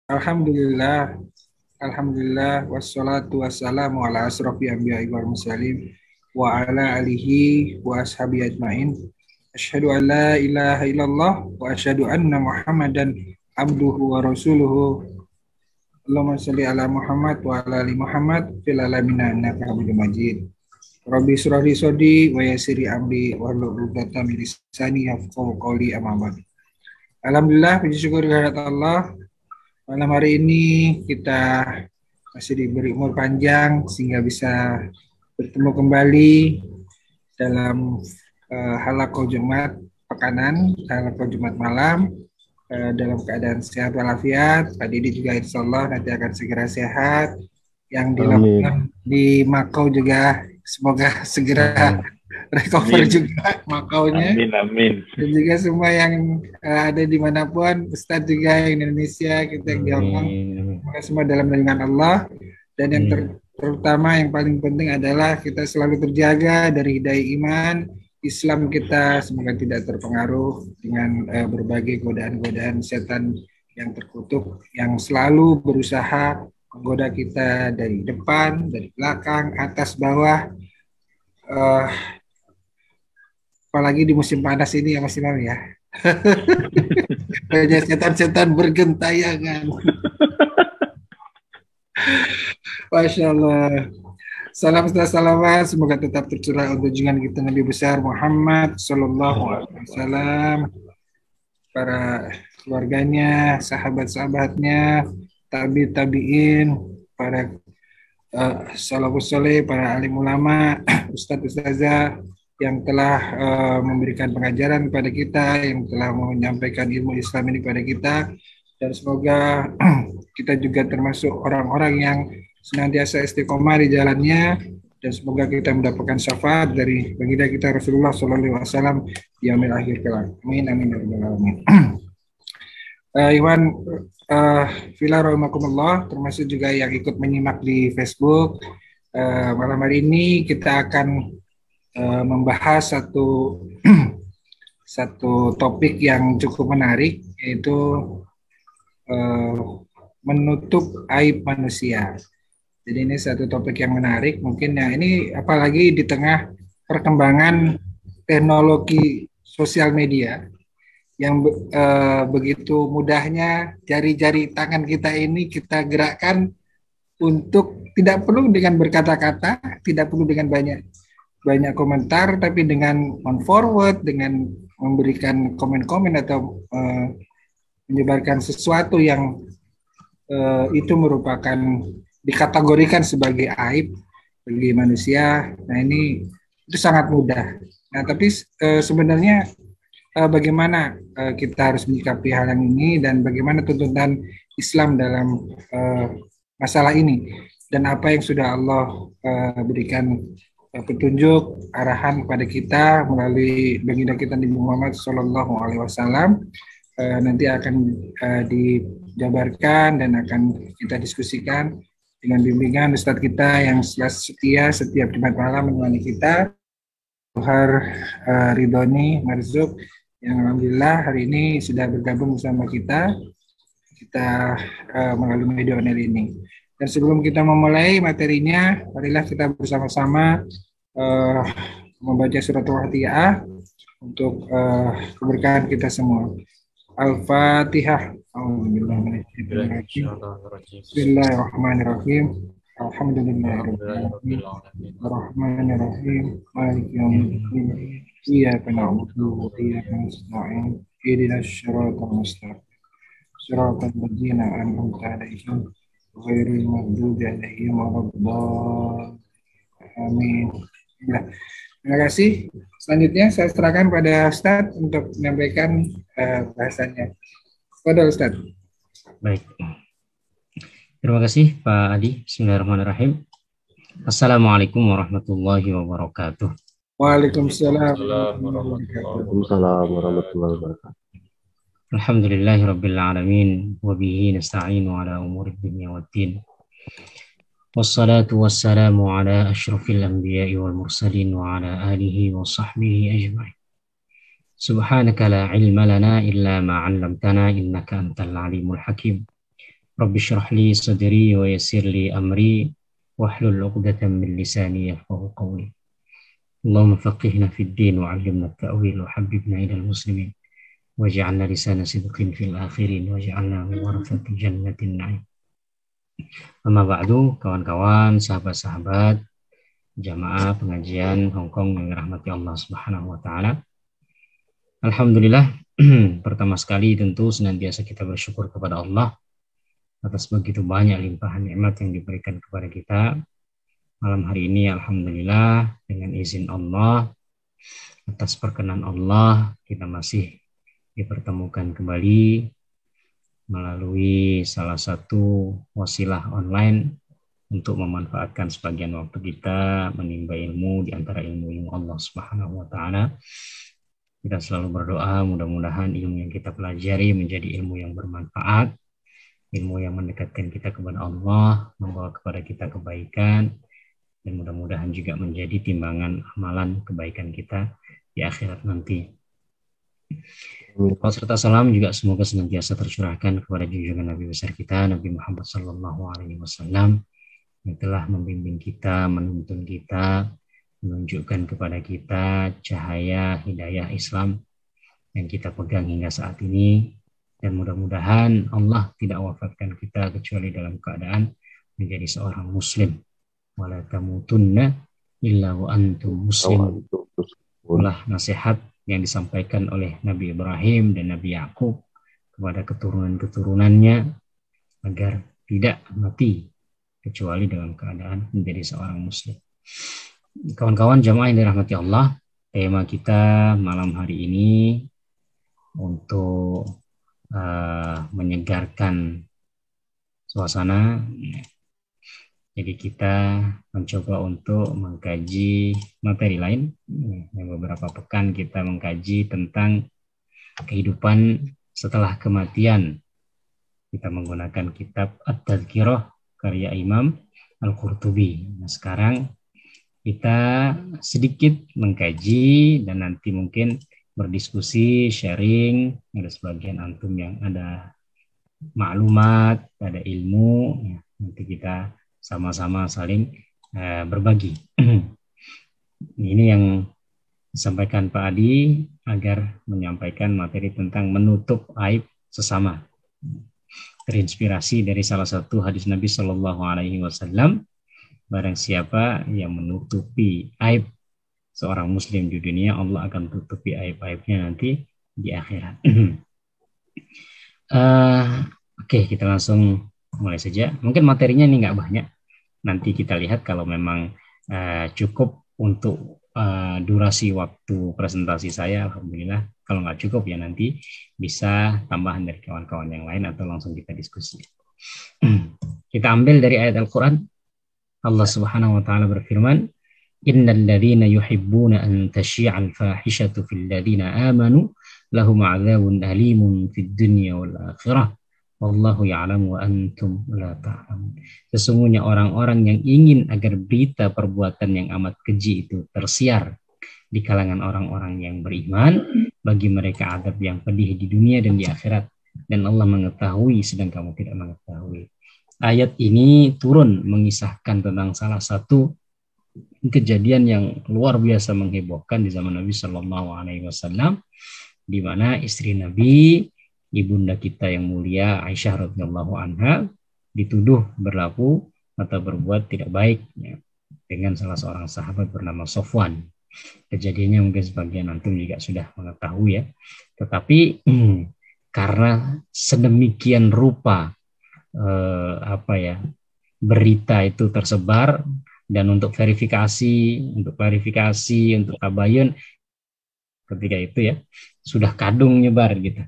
Alhamdulillah, Alhamdulillah, wassalatu wassalamu ala asrofi anbiya'i wal mursalin wa ala alihi wa ashabi ajmain. Asyhadu an la ilaha illallah wa asyhadu anna Muhammadan abduhu wa rasuluhu. Allahumma shalli ala Muhammad wa ala ali Muhammad fil alamin innaka Hamidum Majid. Rabbi shrah li sodri wa yassir amri wahlul 'uqdatam min lisani yafqahu qawli amma ba'd. Alhamdulillah, puji syukur kehadirat Allah. Malam hari ini kita masih diberi umur panjang sehingga bisa bertemu kembali dalam halaqah Jumat pekanan, halaqah Jumat malam dalam keadaan sehat walafiat. Pak Didi juga insya Allah nanti akan segera sehat. Yang dilakukan di Makau juga semoga segera recover juga Makaunya. Amin. Dan juga semua yang ada dimanapun, Ustadz juga yang Indonesia, kita yang di Hongkong, semoga semua dalam lindungan Allah. Dan yang terutama yang paling penting adalah kita selalu terjaga dari hidayah iman, Islam kita semoga tidak terpengaruh dengan berbagai godaan-godaan setan yang terkutuk, yang selalu berusaha menggoda kita dari depan, dari belakang, atas, bawah. Apalagi di musim panas ini ya Mas Imam ya. Banyak setan-setan bergentayangan. Masya Allah. Salam salawat, semoga tetap tercurah untuk junjungan kita Nabi besar Muhammad Sallallahu Alaihi Wasallam, para keluarganya, sahabat-sahabatnya, tabi'in, para salafus soleh, para alim ulama, ustadz-ustazah yang telah memberikan pengajaran kepada kita, yang telah menyampaikan ilmu Islam ini kepada kita, dan semoga kita juga termasuk orang-orang yang senantiasa istiqomah di jalannya, dan semoga kita mendapatkan syafaat dari baginda kita Rasulullah SAW di yaumil akhir kelak. Amin amin ya rabbal alamin. Iwan Fila rahimakumullah, termasuk juga yang ikut menyimak di Facebook. Malam hari ini kita akan membahas satu topik yang cukup menarik, yaitu menutup aib manusia. Jadi ini satu topik yang menarik, mungkin ya ini apalagi di tengah perkembangan teknologi sosial media yang begitu mudahnya jari-jari tangan kita ini kita gerakkan untuk tidak perlu dengan berkata-kata, tidak perlu dengan banyak komentar, tapi dengan on-forward, dengan memberikan komen-komen atau menyebarkan sesuatu yang itu merupakan dikategorikan sebagai aib bagi manusia. Nah ini itu sangat mudah. Nah tapi sebenarnya bagaimana kita harus menyikapi hal yang ini dan bagaimana tuntutan Islam dalam masalah ini, dan apa yang sudah Allah berikan petunjuk arahan kepada kita melalui baginda kita Nabi Muhammad Sallallahu Alaihi Wasallam nanti akan dijabarkan dan akan kita diskusikan dengan bimbingan Ustadz kita yang setia setiap Jumat malam menemani kita, Tuhar Ridhoni Marzuk, yang alhamdulillah hari ini sudah bergabung bersama kita melalui media online ini. Dan sebelum kita memulai materinya, marilah kita bersama-sama membaca surat Al-Fatihah untuk keberkahan kita semua. Al-Fatihah. Bismillahirrahmanirrahim. Alhamdulillahirabbil alamin. Arrahmanirrahim. Maliki yaumiddin. Iyyaka na'budu wa iyyaka nasta'in. Ihdinas siratal mustaqim. Siratal ladzina an'amta 'alaihim ghairil maghdubi 'alaihim waladdallin. Amin. Terima kasih. Selanjutnya saya serahkan pada Ustadz untuk menyampaikan bahasannya. Pada Ustadz. Baik. Terima kasih Pak Adi. Bismillahirrahmanirrahim. Assalamualaikum warahmatullahi wabarakatuh. Waalaikumsalam warahmatullahi wabarakatuh. Alhamdulillahi rabbil alamin wa bihi nasta'inu ala umuri dunya waddin. Wassalatu wassalamu ala asyrafil anbiya'i wal mursalin wa ala alihi wa sahbihi ajma'in. Subhanaka la ilma lana illa ma 'allamtana innaka antal alimul hakim. Rabbi shrah li sadri wa yassir li amri wahlul 'uqdatam min lisani yafqahu qawli. Allahumma faqihna fid din wa 'allimna at-ta'wil wa habbibna ilal muslimin waj'alna lisana sidqin fil akhirin waj'alna min warathati jannatin na'im. Amma ba'du, kawan-kawan, sahabat-sahabat jamaah pengajian Hongkong yang dirahmati Allah Subhanahu wa taala. Alhamdulillah, pertama sekali tentu senantiasa kita bersyukur kepada Allah atas begitu banyak limpahan nikmat yang diberikan kepada kita. Malam hari ini alhamdulillah dengan izin Allah, atas perkenan Allah, kita masih dipertemukan kembali melalui salah satu wasilah online untuk memanfaatkan sebagian waktu kita menimba ilmu di antara ilmu-ilmu Allah Subhanahu wa taala. Kita selalu berdoa mudah-mudahan ilmu yang kita pelajari menjadi ilmu yang bermanfaat, ilmu yang mendekatkan kita kepada Allah, membawa kepada kita kebaikan, dan mudah-mudahan juga menjadi timbangan amalan kebaikan kita di akhirat nanti. Serta salam juga semoga senantiasa tercurahkan kepada junjungan Nabi besar kita, Nabi Muhammad SAW, yang telah membimbing kita, menuntun kita, menunjukkan kepada kita cahaya hidayah Islam yang kita pegang hingga saat ini. Dan mudah-mudahan Allah tidak wafatkan kita kecuali dalam keadaan menjadi seorang muslim. Wala tamutunna illa wa antum muslim. Itulah nasihat yang disampaikan oleh Nabi Ibrahim dan Nabi Yakub kepada keturunan-keturunannya agar tidak mati kecuali dalam keadaan menjadi seorang muslim. Kawan-kawan jamaah yang dirahmati Allah, tema kita malam hari ini untuk menyegarkan suasana. Jadi kita mencoba untuk mengkaji materi lain. Yang beberapa pekan kita mengkaji tentang kehidupan setelah kematian. Kita menggunakan kitab At-Tadhkirah karya Imam Al-Qurtubi. Nah, sekarang kita sedikit mengkaji dan nanti mungkin berdiskusi, sharing. Ada sebagian antum yang ada maklumat, ada ilmu, ya, nanti kita sama-sama saling berbagi. Ini yang disampaikan Pak Adi agar menyampaikan materi tentang menutup aib sesama. Terinspirasi dari salah satu hadis Nabi Shallallahu Alaihi Wasallam, barang siapa yang menutupi aib seorang muslim di dunia, Allah akan tutupi aib-aibnya nanti di akhirat. Oke, kita langsung mulai saja. Mungkin materinya ini nggak banyak. Nanti kita lihat kalau memang cukup untuk durasi waktu presentasi saya, alhamdulillah. Kalau nggak cukup ya nanti bisa tambahan dari kawan-kawan yang lain atau langsung kita diskusi. Kita ambil dari ayat Al-Quran. Allah Subhanahu wa taala berfirman, Innal ladzina yuhibbuna an tashi'al fahishatu fil ladzina amanu lahum 'adzabun alimun fid dunya wal akhirah wallahu ya'lamu wa antum la ta'lamun. Sesungguhnya orang-orang yang ingin agar berita perbuatan yang amat keji itu tersiar di kalangan orang-orang yang beriman, bagi mereka azab yang pedih di dunia dan di akhirat, dan Allah mengetahui sedang kamu tidak mengetahui. Ayat ini turun mengisahkan tentang salah satu kejadian yang luar biasa menghebohkan di zaman Nabi Shallallahu Alaihi Wasallam, di mana istri Nabi, ibunda kita yang mulia Aisyah radhiyallahu anha, dituduh berlaku atau berbuat tidak baik ya, dengan salah seorang sahabat bernama Sofwan. Kejadiannya mungkin sebagian antum juga sudah mengetahui ya, tetapi karena sedemikian rupa berita itu tersebar, dan untuk klarifikasi, untuk tabayun, ketika itu ya sudah kadung nyebar gitu.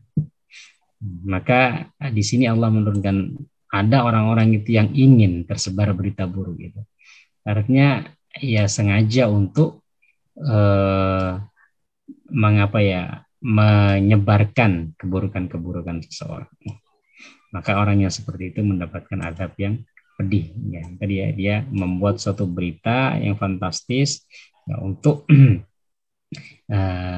Maka di sini Allah menurunkan ada orang-orang itu yang ingin tersebar berita buruk gitu. Artinya ya sengaja untuk menyebarkan keburukan-keburukan seseorang. Maka orang yang seperti itu mendapatkan azab yang pedih ya. Tadi ya, dia membuat suatu berita yang fantastis ya, untuk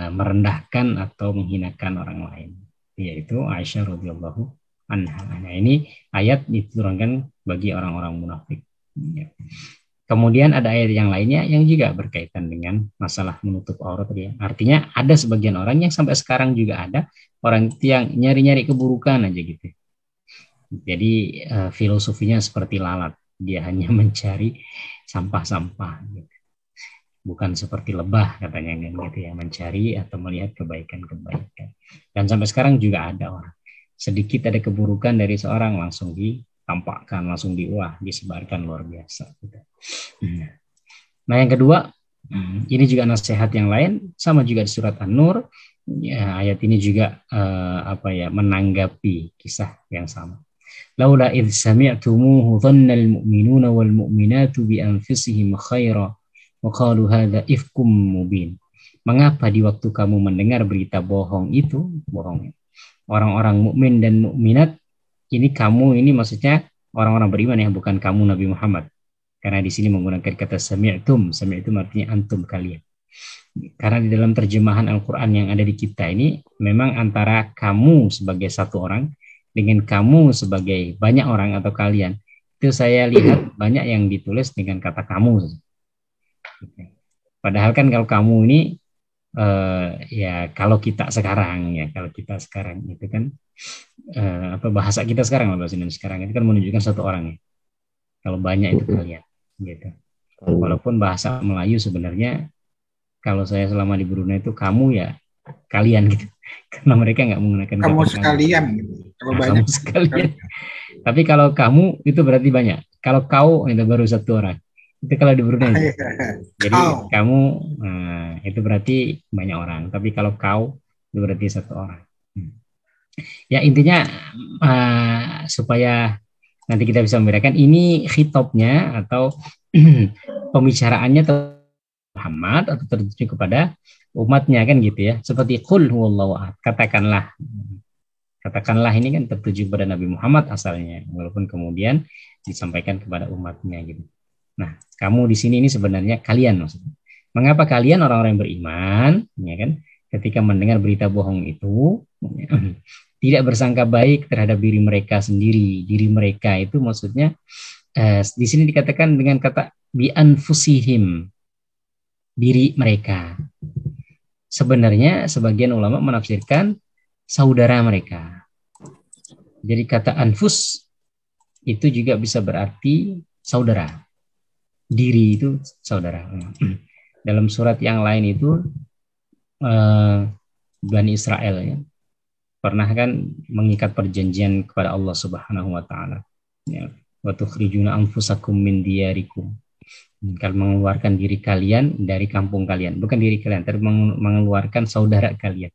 merendahkan atau menghinakan orang lain, yaitu Aisyah radhiyallahu anha. Nah, ini ayat diturunkan bagi orang-orang munafik. Ya. Kemudian ada ayat yang lainnya yang juga berkaitan dengan masalah menutup aurat ya. Artinya ada sebagian orang yang sampai sekarang juga ada orang yang nyari-nyari keburukan aja gitu. Jadi filosofinya seperti lalat, dia hanya mencari sampah-sampah gitu. Bukan seperti lebah katanya kan gitu ya, mencari atau melihat kebaikan-kebaikan. Dan sampai sekarang juga ada orang sedikit ada keburukan dari seorang langsung ditampakkan, langsung disebarkan luar biasa gitu. Nah, yang kedua, ini juga nasihat yang lain sama juga di surat An-Nur. Ya, ayat ini juga menanggapi kisah yang sama. Laula idh sami'tumuhu dhannal mu'minuna wal mu'minatu bi anfusihim khaira wa qalu hadza ifkum mubin. Mengapa di waktu kamu mendengar berita bohong itu, bohong orang-orang mukmin dan mukminat, ini kamu ini maksudnya orang-orang beriman ya, bukan kamu Nabi Muhammad. Karena di sini menggunakan kata sami'tum artinya antum kalian. Karena di dalam terjemahan Al-Quran yang ada di kita ini memang antara kamu sebagai satu orang dengan kamu sebagai banyak orang atau kalian, itu saya lihat banyak yang ditulis dengan kata kamu. Padahal kan kalau kamu ini kalau kita sekarang itu kan bahasa kita sekarang, bahasa Indonesia sekarang itu kan menunjukkan satu orang ya. Kalau banyak itu kalian gitu. Walaupun bahasa Melayu sebenarnya kalau saya selama di Brunei itu kamu ya kalian gitu. Karena mereka nggak menggunakan kamu kata sekalian gitu. Kalau banyak kamu sekalian. Tapi kalau kamu itu berarti banyak. Kalau kau itu baru satu orang. Itu kalau di Brunei. Jadi kamu itu berarti banyak orang. Tapi kalau kau itu berarti satu orang. Ya intinya supaya nanti kita bisa membedakan ini khitobnya atau pembicaraannya Muhammad atau tertuju kepada umatnya kan gitu ya. Seperti qul huwallahu ahad. Katakanlah ini kan tertuju kepada Nabi Muhammad asalnya, walaupun kemudian disampaikan kepada umatnya gitu. Nah, kamu di sini ini sebenarnya kalian maksudnya. Mengapa kalian orang-orang yang beriman, ya kan, ketika mendengar berita bohong itu tidak bersangka baik terhadap diri mereka sendiri. Diri mereka itu maksudnya di sini dikatakan dengan kata bi anfusihim, diri mereka. Sebenarnya sebagian ulama menafsirkan saudara mereka. Jadi kata anfus itu juga bisa berarti saudara. Diri itu saudara. Dalam surat yang lain itu Bani Israel ya, pernah kan mengikat perjanjian kepada Allah Subhanahu wa taala. Ya, wa tukhrijuna anfusakum min diyarikum. Kalau mengeluarkan diri kalian dari kampung kalian, bukan diri kalian, tapi mengeluarkan saudara kalian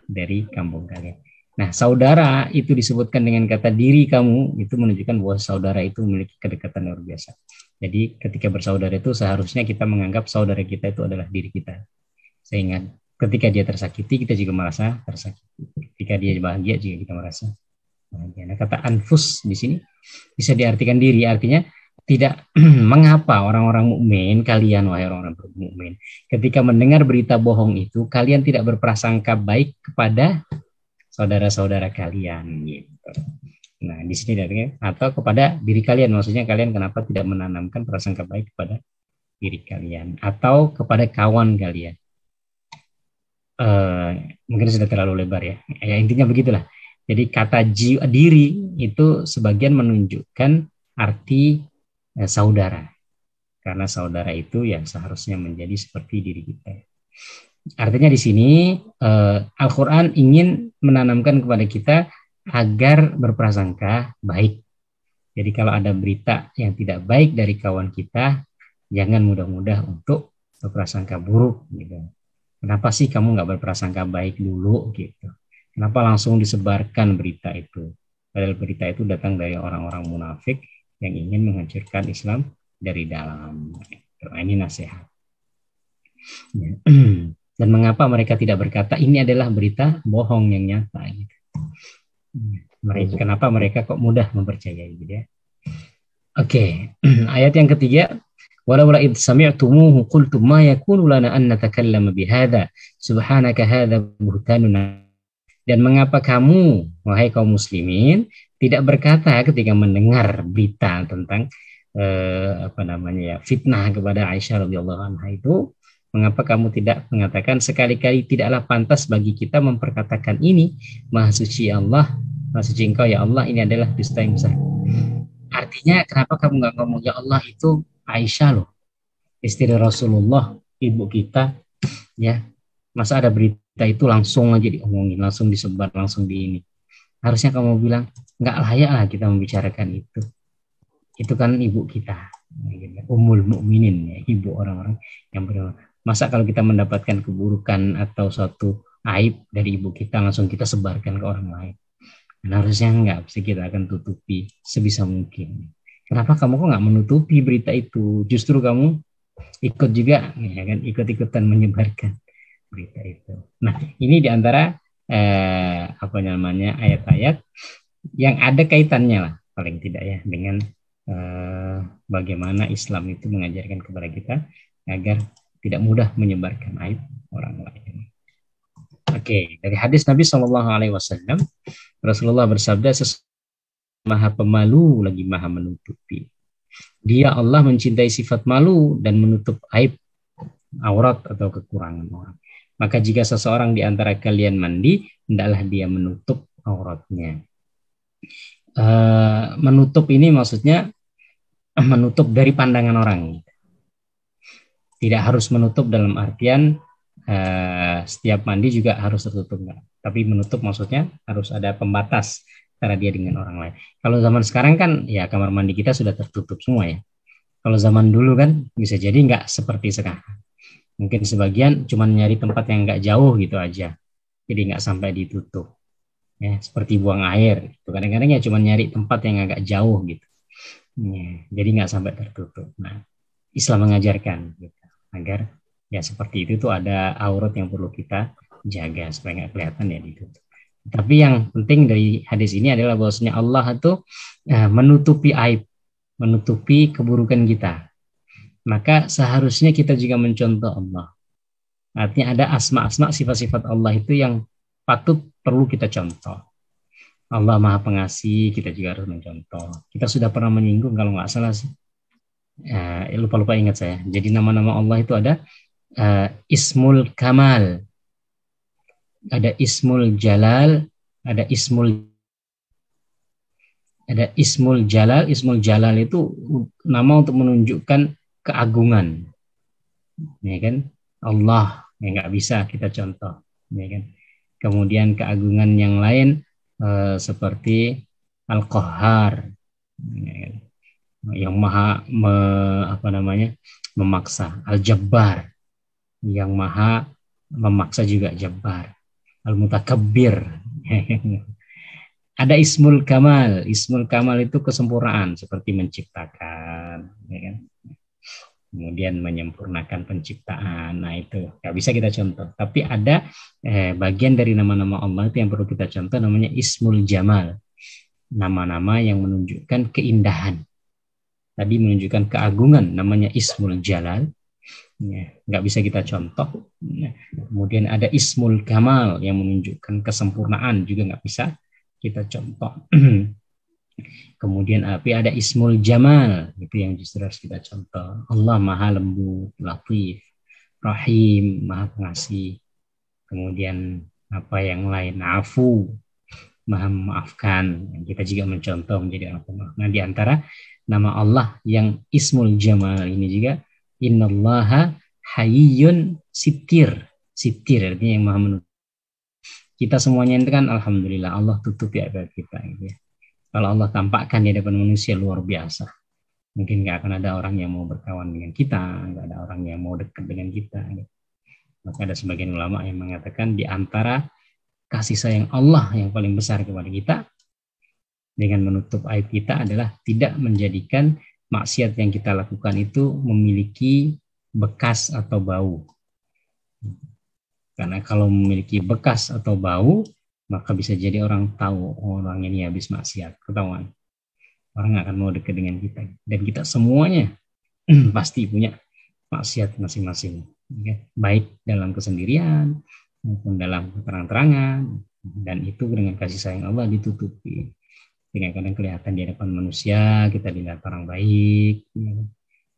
dari kampung kalian. Nah, saudara itu disebutkan dengan kata diri kamu, itu menunjukkan bahwa saudara itu memiliki kedekatan luar biasa. Jadi ketika bersaudara itu seharusnya kita menganggap saudara kita itu adalah diri kita. Sehingga ketika dia tersakiti, kita juga merasa tersakiti. Ketika dia bahagia, juga kita merasa bahagia. Nah, kata anfus di sini bisa diartikan diri, artinya tidak mengapa orang-orang mukmin, kalian wahai orang-orang mukmin, ketika mendengar berita bohong itu, kalian tidak berprasangka baik kepada saudara-saudara kalian gitu. Nah, di sini artinya atau kepada diri kalian, maksudnya kalian kenapa tidak menanamkan prasangka baik kepada diri kalian atau kepada kawan kalian. Mungkin sudah terlalu lebar ya. Ya intinya begitulah. Jadi kata diri itu sebagian menunjukkan arti saudara. Karena saudara itu yang seharusnya menjadi seperti diri kita. Artinya di sini Al-Quran ingin menanamkan kepada kita agar berprasangka baik. Jadi kalau ada berita yang tidak baik dari kawan kita, jangan mudah-mudah untuk berprasangka buruk gitu. Kenapa sih kamu nggak berprasangka baik dulu gitu? Kenapa langsung disebarkan berita itu? Padahal berita itu datang dari orang-orang munafik yang ingin menghancurkan Islam dari dalam. Nah, ini nasihat. Dan mengapa mereka tidak berkata ini adalah berita bohong yang nyata? Gitu. Kenapa mereka kok mudah mempercayai? Gitu ya? Oke, ayat yang ketiga. Walaula id sami'tumuhu qultum ma yakunu lana an natakallama bihadza subhanaka hadza buhtanun. Dan mengapa kamu wahai kaum muslimin tidak berkata ketika mendengar berita tentang fitnah kepada Aisyah radhiyallahu anha itu, mengapa kamu tidak mengatakan sekali-kali tidaklah pantas bagi kita memperkatakan ini, maha suci Allah, maha suci engkau ya Allah, ini adalah dusta yang besar. Artinya kenapa kamu nggak ngomong ya Allah itu Aisyah loh, istri Rasulullah, ibu kita, ya. Masa ada berita itu langsung aja diomongin, langsung disebar, langsung di ini. Harusnya kamu bilang nggak layak lah kita membicarakan itu. Itu kan ibu kita, Ummul Mukminin, ya, ibu orang-orang yang beriman. Masa kalau kita mendapatkan keburukan atau suatu aib dari ibu kita langsung kita sebarkan ke orang lain? Dan harusnya enggak, pasti kita akan tutupi sebisa mungkin. Kenapa kamu kok nggak menutupi berita itu? Justru kamu ikut juga, ya kan, ikut-ikutan menyebarkan berita itu. Nah, ini diantara ayat-ayat yang ada kaitannya lah, paling tidak ya, dengan bagaimana Islam itu mengajarkan kepada kita agar tidak mudah menyebarkan aib orang lain. Oke, dari hadis Nabi Shallallahu Alaihi Wasallam, Rasulullah bersabda, maha pemalu lagi maha menutupi. Dia Allah mencintai sifat malu dan menutup aib, aurat atau kekurangan orang. Maka jika seseorang di antara kalian mandi, hendaklah dia menutup auratnya. Menutup ini maksudnya menutup dari pandangan orang. Tidak harus menutup dalam artian setiap mandi juga harus tertutup, enggak. Tapi menutup maksudnya harus ada pembatas antara dia dengan orang lain. Kalau zaman sekarang kan ya kamar mandi kita sudah tertutup semua ya. Kalau zaman dulu kan bisa jadi nggak seperti sekarang. Mungkin sebagian cuma nyari tempat yang nggak jauh gitu aja. Jadi nggak sampai ditutup. Ya, seperti buang air. Gitu. Kadang-kadang ya cuma nyari tempat yang agak jauh gitu. Ya, jadi nggak sampai tertutup. Nah, Islam mengajarkan gitu, agar ya seperti itu tuh ada aurat yang perlu kita jaga supaya nggak kelihatan ya ditutup. Tapi yang penting dari hadis ini adalah bahwasanya Allah itu menutupi aib, menutupi keburukan kita. Maka seharusnya kita juga mencontoh Allah. Artinya ada asma-asma sifat-sifat Allah itu yang patut perlu kita contoh. Allah Maha Pengasih, kita juga harus mencontoh. Kita sudah pernah menyinggung kalau nggak salah sih. Lupa-lupa ingat saya. Jadi nama-nama Allah itu ada Ismul Kamal, ada Ismul Jalal, ada Ismul Jalal. Ismul Jalal itu nama untuk menunjukkan keagungan, ya kan? Allah yang nggak bisa kita contoh, ya kan? Kemudian keagungan yang lain seperti Al-Qahhar, ya kan? Yang maha memaksa, Al-Jabbar, yang maha memaksa juga Jabbar, Al-Mutakabbir. Ada Ismul Kamal. Ismul Kamal itu kesempurnaan seperti menciptakan, ya kan? Kemudian menyempurnakan penciptaan. Nah itu nggak bisa kita contoh. Tapi ada bagian dari nama-nama Allah itu yang perlu kita contoh, namanya Ismul Jamal. Nama-nama yang menunjukkan keindahan. Tadi menunjukkan keagungan, namanya Ismul Jalal. Ya, nggak bisa kita contoh. Ya. Kemudian ada Ismul Kamal yang menunjukkan kesempurnaan, juga nggak bisa kita contoh. Kemudian ada Ismul Jamal, itu yang justru harus kita contoh. Allah Maha Lembut, Latif, Rahim, Maha Pengasih. Kemudian apa yang lain, Afu, Maha Memaafkan. Kita juga mencontoh menjadi orang pemaaf. Nah, di antara nama Allah yang Ismul Jamal ini juga, Innallaha Hayyun Sitir. Sitir artinya yang Maha menutup. Kita semuanya itu kan alhamdulillah Allah tutupi aib kita gitu ya. Kalau Allah tampakkan di hadapan manusia luar biasa, mungkin nggak akan ada orang yang mau berkawan dengan kita, nggak ada orang yang mau dekat dengan kita. Gitu. Maka ada sebagian ulama yang mengatakan di antara kasih sayang Allah yang paling besar kepada kita dengan menutup aib kita adalah tidak menjadikan maksiat yang kita lakukan itu memiliki bekas atau bau. Karena kalau memiliki bekas atau bau, maka bisa jadi orang tahu orang ini habis maksiat, ketahuan. Orang nggak akan mau dekat dengan kita. Dan kita semuanya pasti punya maksiat masing-masing. Ya. Baik dalam kesendirian, maupun dalam terang-terangan. Dan itu dengan kasih sayang Allah ditutupi. Dengan kadang kelihatan di hadapan manusia, kita dilihat orang baik, ya kan?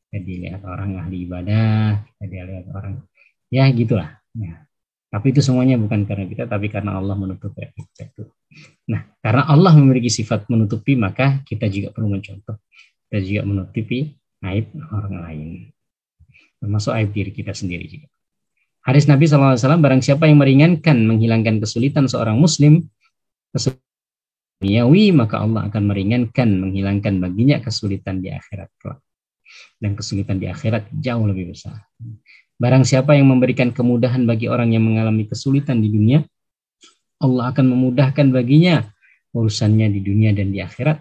Kita dilihat orang ahli ibadah, kita dilihat orang, ya gitulah. Ya. Tapi itu semuanya bukan karena kita, tapi karena Allah menutupi itu. Nah, karena Allah memiliki sifat menutupi, maka kita juga perlu mencontoh. Kita juga menutupi aib orang lain, termasuk aib diri kita sendiri juga. Hadis Nabi SAW, barang siapa yang meringankan, menghilangkan kesulitan seorang muslim, kesulitan duniawi, maka Allah akan meringankan, menghilangkan baginya kesulitan di akhirat. Dan kesulitan di akhirat jauh lebih besar. Barang siapa yang memberikan kemudahan bagi orang yang mengalami kesulitan di dunia, Allah akan memudahkan baginya urusannya di dunia dan di akhirat.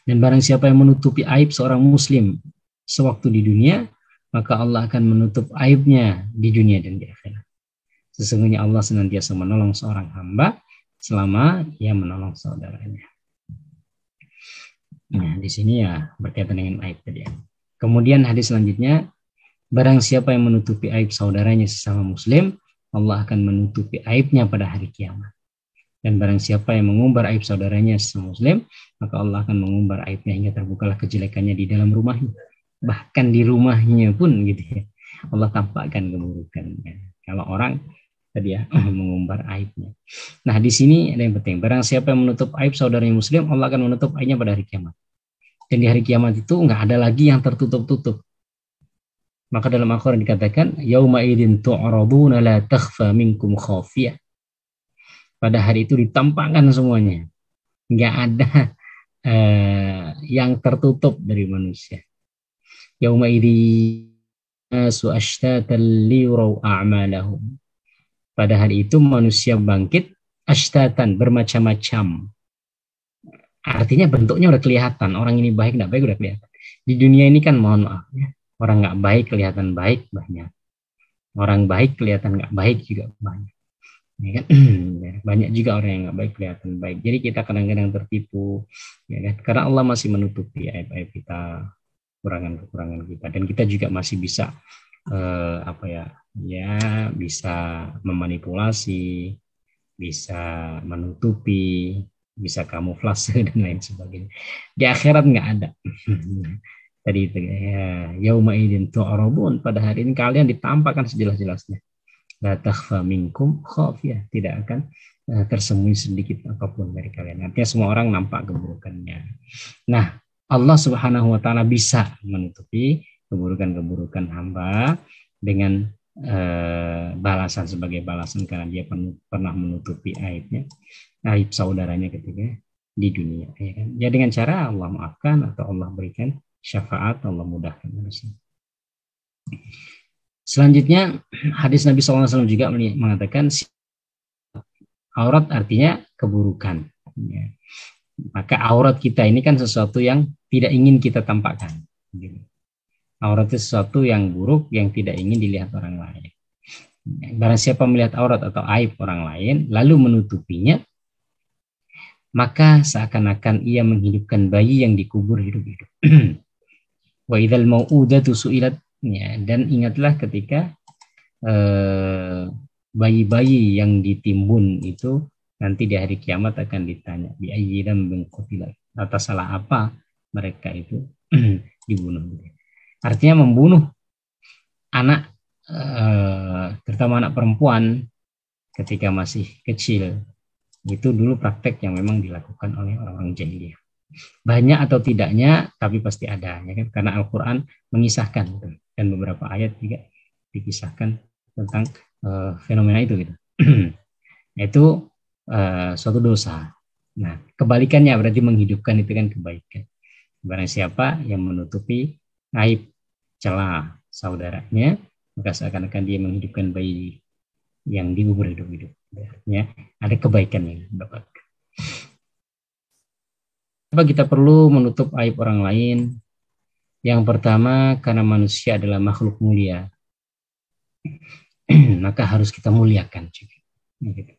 Dan barang siapa yang menutupi aib seorang muslim sewaktu di dunia, maka Allah akan menutup aibnya di dunia dan di akhirat. Sesungguhnya Allah senantiasa menolong seorang hamba selama ia menolong saudaranya. Nah, di sini ya berkaitan dengan aib tadi. Kemudian hadis selanjutnya, barang siapa yang menutupi aib saudaranya sesama muslim, Allah akan menutupi aibnya pada hari kiamat. Dan barang siapa yang mengumbar aib saudaranya sesama muslim, maka Allah akan mengumbar aibnya hingga terbukalah kejelekannya di dalam rumahnya. Bahkan di rumahnya pun gitu ya. Allah tampakkan keburukannya. Kalau orang tadi ya mengumbar aibnya. Nah, di sini ada yang penting. Barang siapa yang menutup aib saudaranya muslim, Allah akan menutup aibnya pada hari kiamat. Dan di hari kiamat itu nggak ada lagi yang tertutup-tutup. Maka dalam Al-Quran dikatakan, yauma idzin tu'raduna la takhfa minkum khafiyah. Pada hari itu ditampakkan semuanya. Nggak ada yang tertutup dari manusia. Yauma idzin nasu ashtatan liyuraw a'malahum. Pada hari itu manusia bangkit ashtatan, bermacam-macam. Artinya bentuknya udah kelihatan. Orang ini baik, nggak baik udah kelihatan. Di dunia ini kan mohon maaf ya, orang nggak baik kelihatan baik banyak. Orang baik kelihatan nggak baik juga banyak. Ya kan? Banyak juga orang yang nggak baik kelihatan baik. Jadi kita kadang-kadang tertipu, ya kan? Karena Allah masih menutupi aib-aib kita, kekurangan-kekurangan kita, dan kita juga masih bisa bisa memanipulasi, bisa menutupi, bisa kamuflase dan lain sebagainya. Di akhirat nggak ada. Tadi itu ya, yauma idzin tu'radun, pada hari ini kalian ditampakkan sejelas-jelasnya. La takhfa minkum khafiyah, tidak akan tersembunyi sedikit apapun dari kalian. Artinya semua orang nampak keburukannya. Nah, Allah Subhanahu wa taala bisa menutupi keburukan-keburukan hamba dengan balasan sebagai balasan karena dia pernah menutupi aibnya, aib saudaranya ketika di dunia, ya kan? Ya dengan cara Allah maafkan atau Allah berikan syafaat, Allah mudahkan manusia. Selanjutnya hadis Nabi SAW juga mengatakan aurat artinya keburukan. Ya. Maka aurat kita ini kan sesuatu yang tidak ingin kita tampakkan. Aurat itu sesuatu yang buruk yang tidak ingin dilihat orang lain. Barang siapa melihat aurat atau aib orang lain lalu menutupinya, maka seakan-akan ia menghidupkan bayi yang dikubur hidup-hidup. Wa idzal mau'udatu su'ilat, ya, dan ingatlah ketika bayi-bayi yang ditimbun itu nanti di hari kiamat akan ditanya bi ayyi dzambin qutilat, atas salah apa mereka itu dibunuh. Artinya membunuh anak, terutama anak perempuan ketika masih kecil, itu dulu praktek yang memang dilakukan oleh orang-orang jahiliyah. Banyak atau tidaknya, tapi pasti ada, ya kan? Karena Al-Quran mengisahkan dan beberapa ayat juga dikisahkan tentang fenomena itu, gitu. Itu suatu dosa. Nah, kebalikannya berarti menghidupkan itu kan kebaikan. Barang siapa yang menutupi aib celah saudaranya, maka seakan-akan dia menghidupkan bayi yang dikubur hidup-hidup. Artinya ada kebaikan yang didapatkan. Apa kita perlu menutup aib orang lain? Yang pertama, karena manusia adalah makhluk mulia, maka harus kita muliakan juga.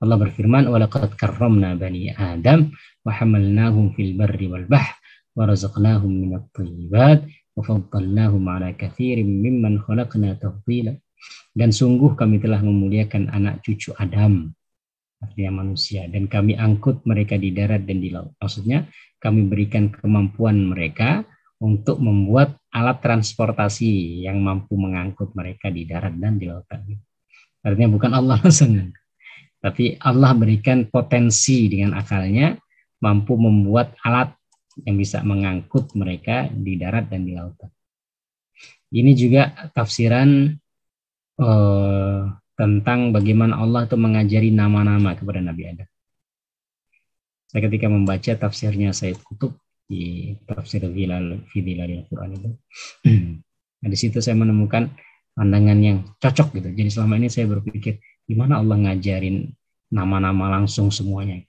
Allah berfirman, وَلَقَدْ كَرَّمْنَا بَنِي آدَمَ وَحَمَلْنَاهُمْ فِي الْبَرِّ وَالْبَحْرِ وَرَزَقْنَاهُمْ مِنَ الطَّيِّبَاتِ وَفَضَّلْنَاهُمْ عَلَى كَثِيرٍ مِّمَّنْ خَلَقْنَا تَفْضِيلًا. Dan sungguh kami telah memuliakan anak cucu Adam. artinya manusia, dan kami angkut mereka di darat dan di laut. Maksudnya kami berikan kemampuan mereka untuk membuat alat transportasi yang mampu mengangkut mereka di darat dan di lautan. Artinya bukan Allah langsung, tapi Allah berikan potensi dengan akalnya mampu membuat alat yang bisa mengangkut mereka di darat dan di lautan. Ini juga tafsiran tentang bagaimana Allah itu mengajari nama-nama kepada Nabi Adam. Saya ketika membaca tafsirnya Sayyid Qutb di tafsir Fidilalil Quran itu, nah, di situ saya menemukan pandangan yang cocok gitu. Jadi selama ini saya berpikir gimana Allah ngajarin nama-nama langsung semuanya.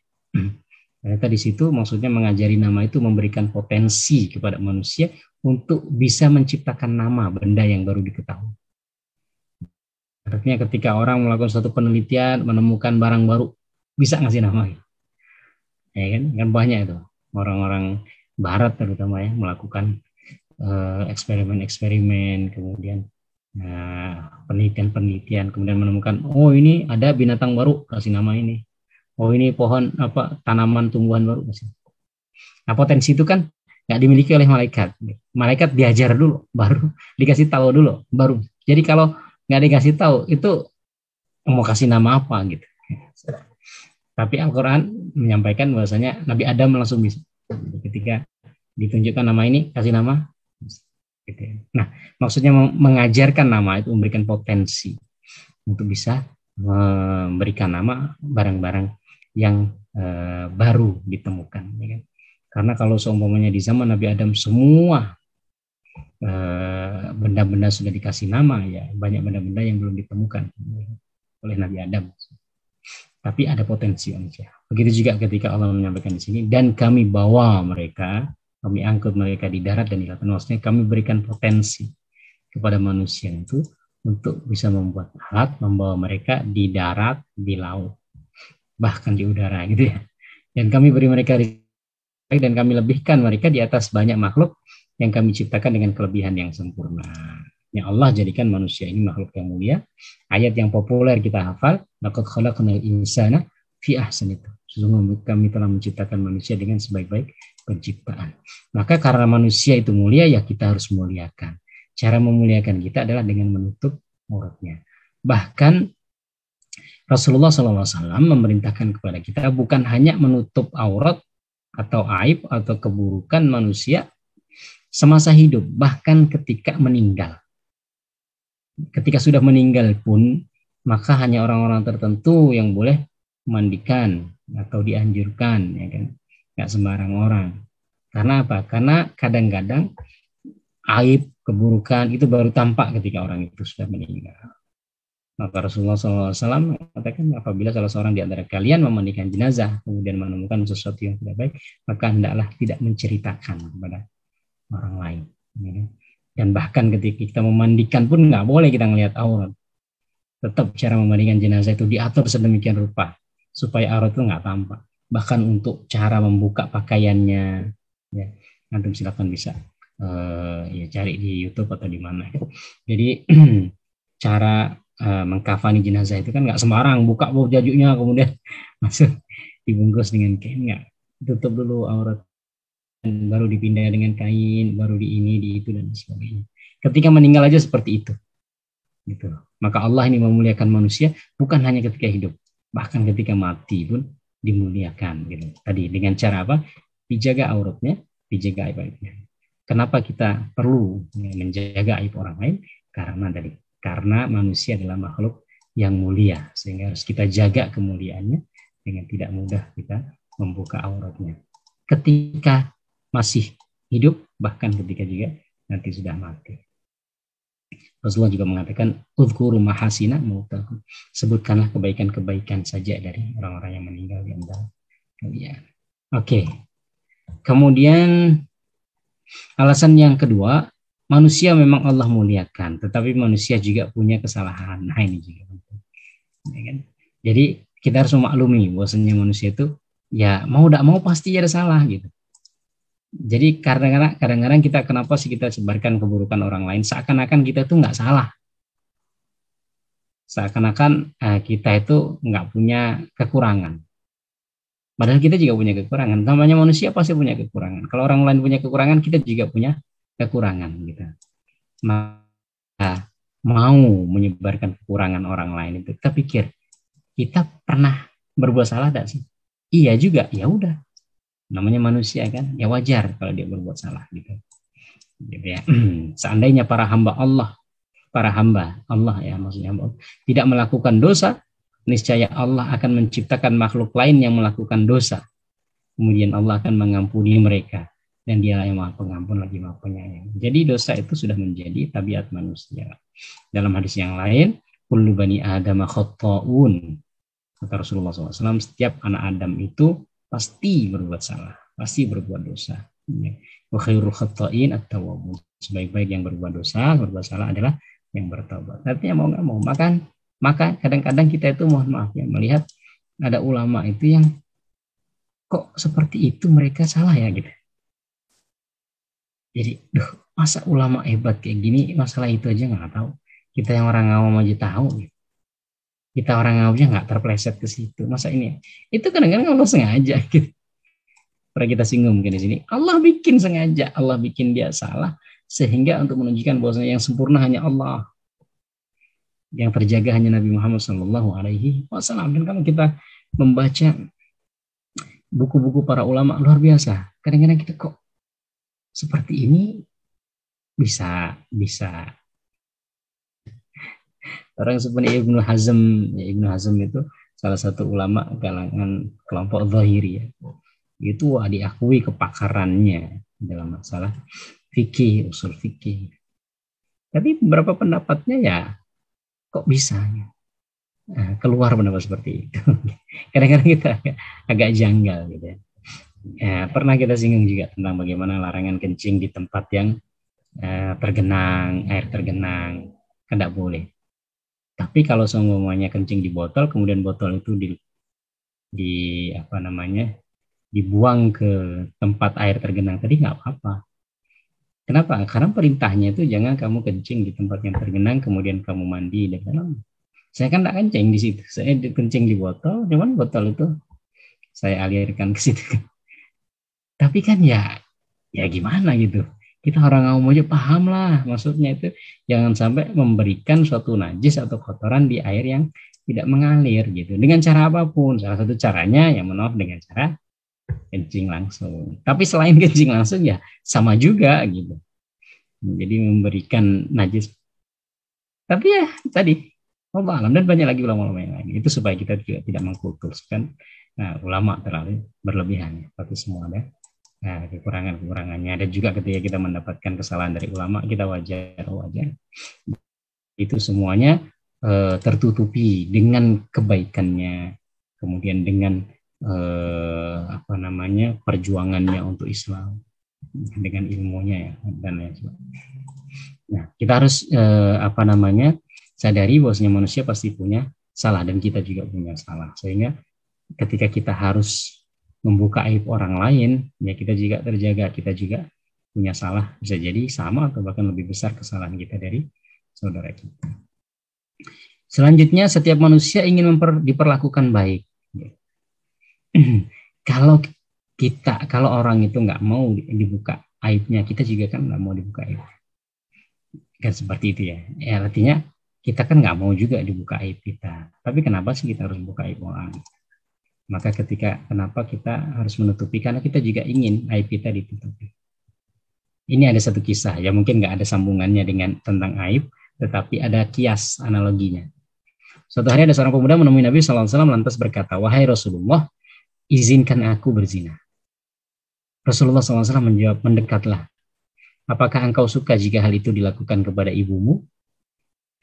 Ternyata di situ maksudnya mengajari nama itu memberikan potensi kepada manusia untuk bisa menciptakan nama benda yang baru diketahui. Artinya ketika orang melakukan suatu penelitian, menemukan barang baru, bisa ngasih nama. Ya kan banyak itu orang-orang Barat terutama ya melakukan eksperimen-eksperimen, kemudian penelitian-penelitian, kemudian menemukan oh ini ada binatang baru, kasih nama ini. Oh ini pohon apa tanaman tumbuhan baru kasih. Nah potensi itu kan nggak dimiliki oleh malaikat. Malaikat diajar dulu, baru dikasih tahu dulu, baru. Jadi kalau nggak dikasih tahu itu mau kasih nama apa gitu. Tapi Al-Quran menyampaikan bahwasanya Nabi Adam langsung bisa. Ketika ditunjukkan nama ini, kasih nama. Gitu. Nah, maksudnya mengajarkan nama itu memberikan potensi untuk bisa memberikan nama barang-barang yang baru ditemukan. Ya kan? Karena kalau seumpamanya di zaman Nabi Adam semua benda-benda sudah dikasih nama, ya banyak benda-benda yang belum ditemukan oleh Nabi Adam. Tapi ada potensi manusia. Begitu juga ketika Allah menyampaikan di sini, dan kami bawa mereka, kami angkut mereka di darat dan di lautan. Maksudnya kami berikan potensi kepada manusia itu untuk bisa membuat alat membawa mereka di darat, di laut, bahkan di udara gitu ya. Dan kami beri mereka dan kami lebihkan mereka di atas banyak makhluk yang kami ciptakan dengan kelebihan yang sempurna. Yang Allah jadikan manusia ini makhluk yang mulia. Ayat yang populer kita hafal, laqad khalaqnal insana fi ahsani taqwim. Sesungguhnya kami telah menciptakan manusia dengan sebaik-baik penciptaan. Maka karena manusia itu mulia, ya kita harus muliakan. Cara memuliakan kita adalah dengan menutup auratnya. Bahkan Rasulullah SAW memerintahkan kepada kita bukan hanya menutup aurat atau aib atau keburukan manusia semasa hidup, bahkan ketika meninggal. Ketika sudah meninggal pun, maka hanya orang-orang tertentu yang boleh memandikan atau dianjurkan, ya kan? Nggak sembarang orang. Karena apa? Karena kadang-kadang aib, keburukan itu baru tampak ketika orang itu sudah meninggal. Maka Rasulullah SAW mengatakan apabila salah seorang di antara kalian memandikan jenazah kemudian menemukan sesuatu yang tidak baik, maka hendaklah tidak menceritakan kepada orang lain. Ya kan? Dan bahkan ketika kita memandikan pun nggak boleh kita ngelihat aurat. Tetap cara memandikan jenazah itu diatur sedemikian rupa supaya aurat itu nggak tampak. Bahkan untuk cara membuka pakaiannya, ya, antum silakan bisa ya cari di YouTube atau di mana. Jadi cara mengkafani jenazah itu kan nggak sembarang buka bajunya kemudian masuk dibungkus dengan kain, nggak, tutup dulu aurat. Baru dipindah dengan kain, baru di ini, di itu dan sebagainya. Ketika meninggal aja seperti itu, gitu. Maka Allah ini memuliakan manusia bukan hanya ketika hidup, bahkan ketika mati pun dimuliakan. Gitu. Tadi dengan cara apa? Dijaga auratnya, dijaga aib-aibnya. Kenapa kita perlu menjaga aib orang lain? Karena manusia adalah makhluk yang mulia, sehingga harus kita jaga kemuliaannya dengan tidak mudah kita membuka auratnya. Ketika masih hidup, bahkan ketika juga nanti sudah mati. Rasulullah juga mengatakan, "Udhkuru mahasina mautakum." Sebutkanlah kebaikan-kebaikan saja dari orang-orang yang meninggal di antara kalian. Oke. Kemudian alasan yang kedua, manusia memang Allah muliakan, tetapi manusia juga punya kesalahan. Nah, ini juga penting. Ya kan? Jadi kita harus memaklumi bahwasanya manusia itu ya mau tidak mau pasti ada salah gitu. Jadi kadang-kadang kita kenapa sih kita sebarkan keburukan orang lain seakan-akan kita tuh nggak salah. Seakan-akan kita itu nggak punya kekurangan. Padahal kita juga punya kekurangan. Namanya manusia pasti punya kekurangan. Kalau orang lain punya kekurangan, kita juga punya kekurangan gitu. Maka mau menyebarkan kekurangan orang lain itu, kita pikir kita pernah berbuat salah tidak sih? Iya juga, ya udah. Namanya manusia kan, ya wajar kalau dia berbuat salah gitu. Gitu ya. Seandainya para hamba Allah ya maksudnya tidak melakukan dosa, niscaya Allah akan menciptakan makhluk lain yang melakukan dosa. Kemudian Allah akan mengampuni mereka. Dan Dialah yang Maha Pengampun lagi Maha Penyayang. Jadi dosa itu sudah menjadi tabiat manusia. Dalam hadis yang lain, kullu bani Adam khata'un. Kata Rasulullah SAW, setiap anak Adam itu pasti berbuat salah, pasti berbuat dosa. Wa khairul khata'in at-tawwabun. Sebaik-baik yang berbuat dosa, berbuat salah adalah yang bertaubat. Artinya mau nggak mau, maka kadang-kadang kita itu mohon maaf ya melihat ada ulama itu yang kok seperti itu mereka salah ya gitu. Jadi, masa ulama hebat kayak gini, masalah itu aja nggak tahu. Kita yang orang awam aja tahu. Gitu. Kita orang awam aja nggak terpleset ke situ. Masa ini? Itu kadang-kadang Allah sengaja. Gitu. Pernah kita singgung mungkin di sini. Allah bikin sengaja, Allah bikin dia salah, sehingga untuk menunjukkan bahwasanya yang sempurna hanya Allah. Yang terjaga hanya Nabi Muhammad SAW. Dan kalau kita membaca buku-buku para ulama luar biasa, kadang-kadang kita kok seperti ini bisa orang seperti Ibnu Hazm itu salah satu ulama kalangan kelompok Zahiri ya. Itu diakui kepakarannya dalam masalah fikih, usul fikih. Tapi beberapa pendapatnya ya kok bisa keluar pendapat seperti itu. Kadang-kadang kita agak janggal gitu ya. Pernah kita singgung juga tentang bagaimana larangan kencing di tempat yang air tergenang, kan tidak boleh. Tapi kalau semuanya kencing di botol, kemudian botol itu dibuang ke tempat air tergenang tadi nggak apa-apa. Kenapa? Karena perintahnya itu jangan kamu kencing di tempat yang tergenang, kemudian kamu mandi di dalam. Saya kan tidak kencing di situ, saya kencing di botol, cuman botol itu saya alirkan ke situ. Tapi kan ya gimana gitu. Kita orang awam aja paham lah maksudnya itu jangan sampai memberikan suatu najis atau kotoran di air yang tidak mengalir gitu. Dengan cara apapun. Salah satu caranya ya maaf dengan cara kencing langsung. Tapi selain kencing langsung ya sama juga gitu. Jadi memberikan najis. Tapi ya tadi Allah alam dan banyak lagi ulama-ulama yang lain. Itu supaya kita juga tidak mengkultuskan ulama terlalu berlebihan. Tapi semua ada kekurangannya dan juga ketika kita mendapatkan kesalahan dari ulama kita wajar itu semuanya tertutupi dengan kebaikannya kemudian dengan perjuangannya untuk Islam dengan ilmunya ya dan lain sebagainya. Nah kita harus sadari bahwasanya manusia pasti punya salah dan kita juga punya salah sehingga ketika kita harus membuka aib orang lain, ya kita juga terjaga, kita juga punya salah, bisa jadi sama atau bahkan lebih besar kesalahan kita dari saudara kita. Selanjutnya, setiap manusia ingin diperlakukan baik. Kalau orang itu nggak mau dibuka aibnya, kita juga kan nggak mau dibuka aib. Kan seperti itu ya. Artinya kita kan nggak mau juga dibuka aib kita. Tapi kenapa sih kita harus buka aib orang? Maka kenapa kita harus menutupi? Karena kita juga ingin aib kita ditutupi. Ini ada satu kisah, ya mungkin nggak ada sambungannya dengan tentang aib, tetapi ada kias analoginya. Suatu hari ada seorang pemuda menemui Nabi SAW lantas berkata, wahai Rasulullah, izinkan aku berzina. Rasulullah SAW menjawab, mendekatlah. Apakah engkau suka jika hal itu dilakukan kepada ibumu?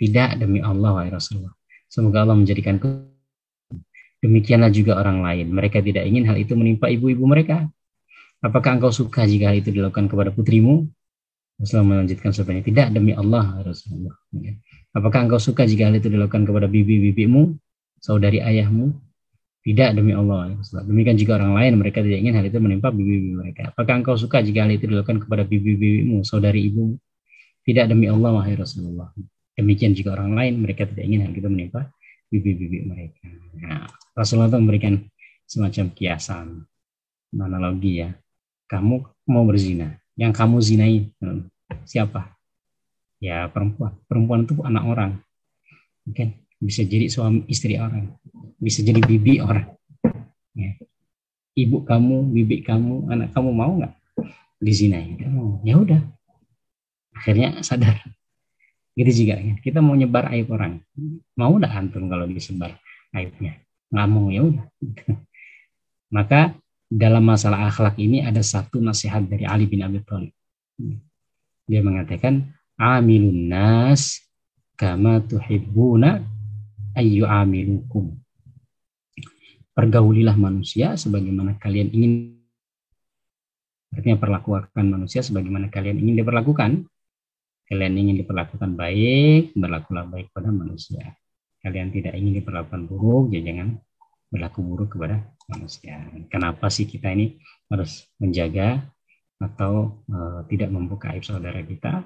Tidak, demi Allah, wahai Rasulullah. Semoga Allah menjadikanku. Demikianlah juga orang lain. Mereka tidak ingin hal itu menimpa ibu-ibu mereka. Apakah engkau suka jika hal itu dilakukan kepada putrimu? Rasulullah melanjutkan sabdanya, tidak demi Allah Rasulullah. Apakah engkau suka jika hal itu dilakukan kepada bibi-bibimu, saudari ayahmu? Tidak demi Allah Rasulullah. Demikian juga orang lain, mereka tidak ingin hal itu menimpa bibi-bibi mereka. Apakah engkau suka jika hal itu dilakukan kepada bibi-bibimu, saudari ibumu? Tidak demi Allah wahai Rasulullah. Demikian juga orang lain, mereka tidak ingin hal itu menimpa bibi-bibi mereka. Nah, Rasulullah itu memberikan semacam kiasan, analogi ya. Kamu mau berzina, yang kamu zinai siapa? Ya perempuan. Perempuan itu anak orang, mungkin bisa jadi suami istri orang, bisa jadi bibi orang. Ya. Ibu kamu, bibi kamu, anak kamu mau nggak dizinai? Oh, ya udah. Akhirnya sadar. Gitu juga ya. Kita mau nyebar aib orang, mau nggak antum kalau disebar aibnya? Nggak mau, ya udah. Maka dalam masalah akhlak ini ada satu nasihat dari Ali bin Abi Thalib. Dia mengatakan, amilun nas kama tuhibbuna ayyu amilukum. Pergaulilah manusia sebagaimana kalian ingin. Artinya perlakukan manusia sebagaimana kalian ingin diperlakukan. Kalian ingin diperlakukan baik, berlakulah baik pada manusia. Kalian tidak ingin diperlakukan buruk, ya jangan berlaku buruk kepada manusia. Kenapa sih kita ini harus menjaga atau tidak membuka aib saudara kita?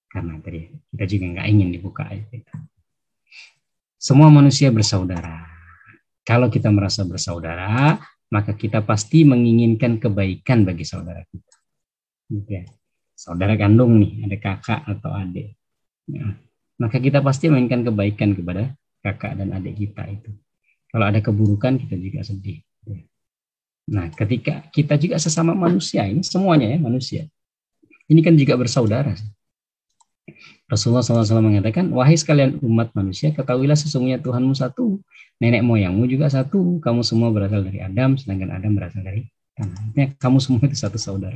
Karena tadi kita juga nggak ingin dibuka aib kita. Semua manusia bersaudara. Kalau kita merasa bersaudara, maka kita pasti menginginkan kebaikan bagi saudara kita. Gitu. Saudara kandung nih, ada kakak atau adik. Ya. Maka kita pasti menginginkan kebaikan kepada kakak dan adik kita itu. Kalau ada keburukan, kita juga sedih. Ya. Nah, ketika kita juga sesama manusia, ini semuanya ya manusia. Ini kan juga bersaudara. Rasulullah SAW mengatakan, wahai sekalian umat manusia, ketahuilah sesungguhnya Tuhanmu satu, nenek moyangmu juga satu, kamu semua berasal dari Adam, sedangkan Adam berasal dari tanah. Kamu semua itu satu saudara,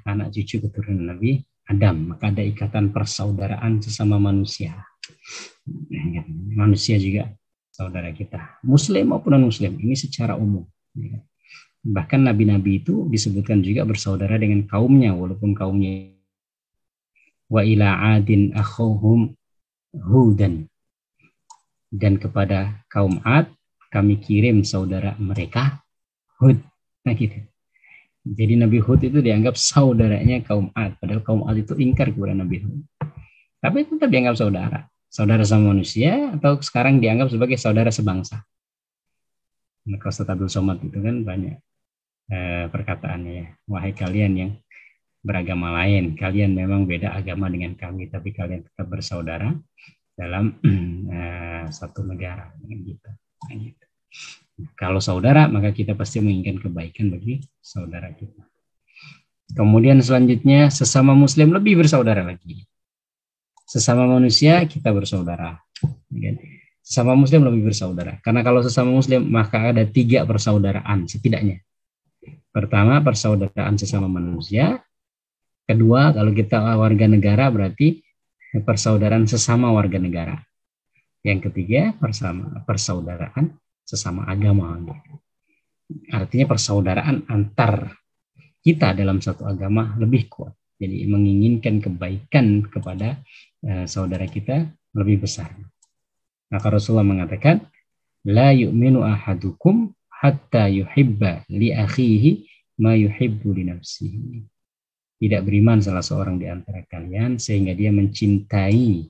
anak cucu keturunan Nabi Adam. Maka ada ikatan persaudaraan sesama manusia. Manusia juga saudara kita, Muslim maupun non-Muslim, ini secara umum. Bahkan nabi-nabi itu disebutkan juga bersaudara dengan kaumnya, walaupun kaumnya. Wa ila adin akhuhum hudan, dan kepada kaum Ad kami kirim saudara mereka Hud. Nah gitu. Jadi Nabi Hud itu dianggap saudaranya kaum Ad, padahal kaum Ad itu ingkar kepada Nabi Hud. Tapi tetap dianggap saudara. Saudara sama manusia, atau sekarang dianggap sebagai saudara sebangsa. Maka Ustaz Abdul Somad itu kan banyak perkataannya ya. Wahai kalian yang beragama lain, kalian memang beda agama dengan kami, tapi kalian tetap bersaudara dalam satu negara dengan kita. Nah, gitu. Kalau saudara, maka kita pasti menginginkan kebaikan bagi saudara kita. Kemudian selanjutnya, sesama Muslim lebih bersaudara lagi. Sesama manusia kita bersaudara. Sesama Muslim lebih bersaudara. Karena kalau sesama Muslim, maka ada 3 persaudaraan setidaknya. Pertama, persaudaraan sesama manusia. Kedua, kalau kita warga negara berarti persaudaraan sesama warga negara. Yang ketiga, persaudaraan sesama agama. Artinya persaudaraan antar kita dalam satu agama lebih kuat. Jadi menginginkan kebaikan kepada saudara kita lebih besar. Maka Rasulullah mengatakan, la yu'minu ahadukum hatta yuhibba li akhihi ma yuhibbu li nafsihi. Tidak beriman salah seorang di antara kalian sehingga dia mencintai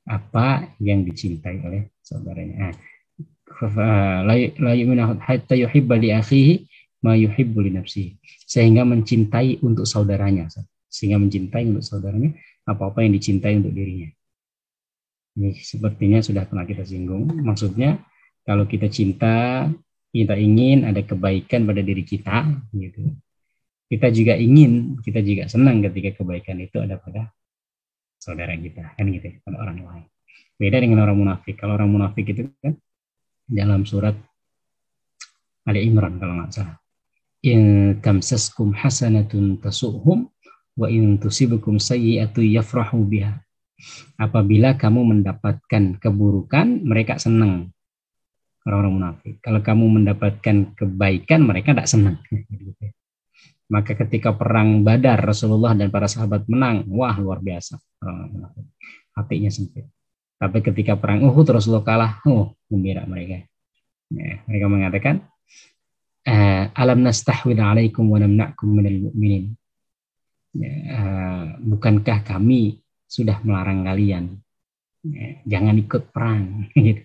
apa yang dicintai oleh saudaranya. La yu'minu hatta yuhibba li akhihi ma yuhibbu li nafsihi. Sehingga mencintai untuk saudaranya. Sehingga mencintai untuk saudaranya apa-apa yang dicintai untuk dirinya. Ini sepertinya sudah pernah kita singgung. Maksudnya kalau kita cinta, kita ingin ada kebaikan pada diri kita, gitu. Kita juga ingin, kita juga senang ketika kebaikan itu ada pada saudara kita, kan gitu, pada orang lain. Beda dengan orang munafik. Kalau orang munafik itu kan dalam surat Ali Imran kalau nggak salah. In tamsaskum hasanatun tasuhum wa in tusibukum sayyi'atun yafrahu biha. Apabila kamu mendapatkan keburukan, mereka senang. Orang-orang munafik. Kalau kamu mendapatkan kebaikan, mereka tidak senang. Maka ketika perang Badar, Rasulullah dan para sahabat menang. Wah, luar biasa. Hatinya sempit. Tapi ketika perang Uhud, Rasulullah kalah. Oh, gembira mereka. Ya, mereka mengatakan, alam nastahwid alaikum wa namna'kum minal mu'minin. Ya, bukankah kami sudah melarang kalian Jangan ikut perang. Gitu.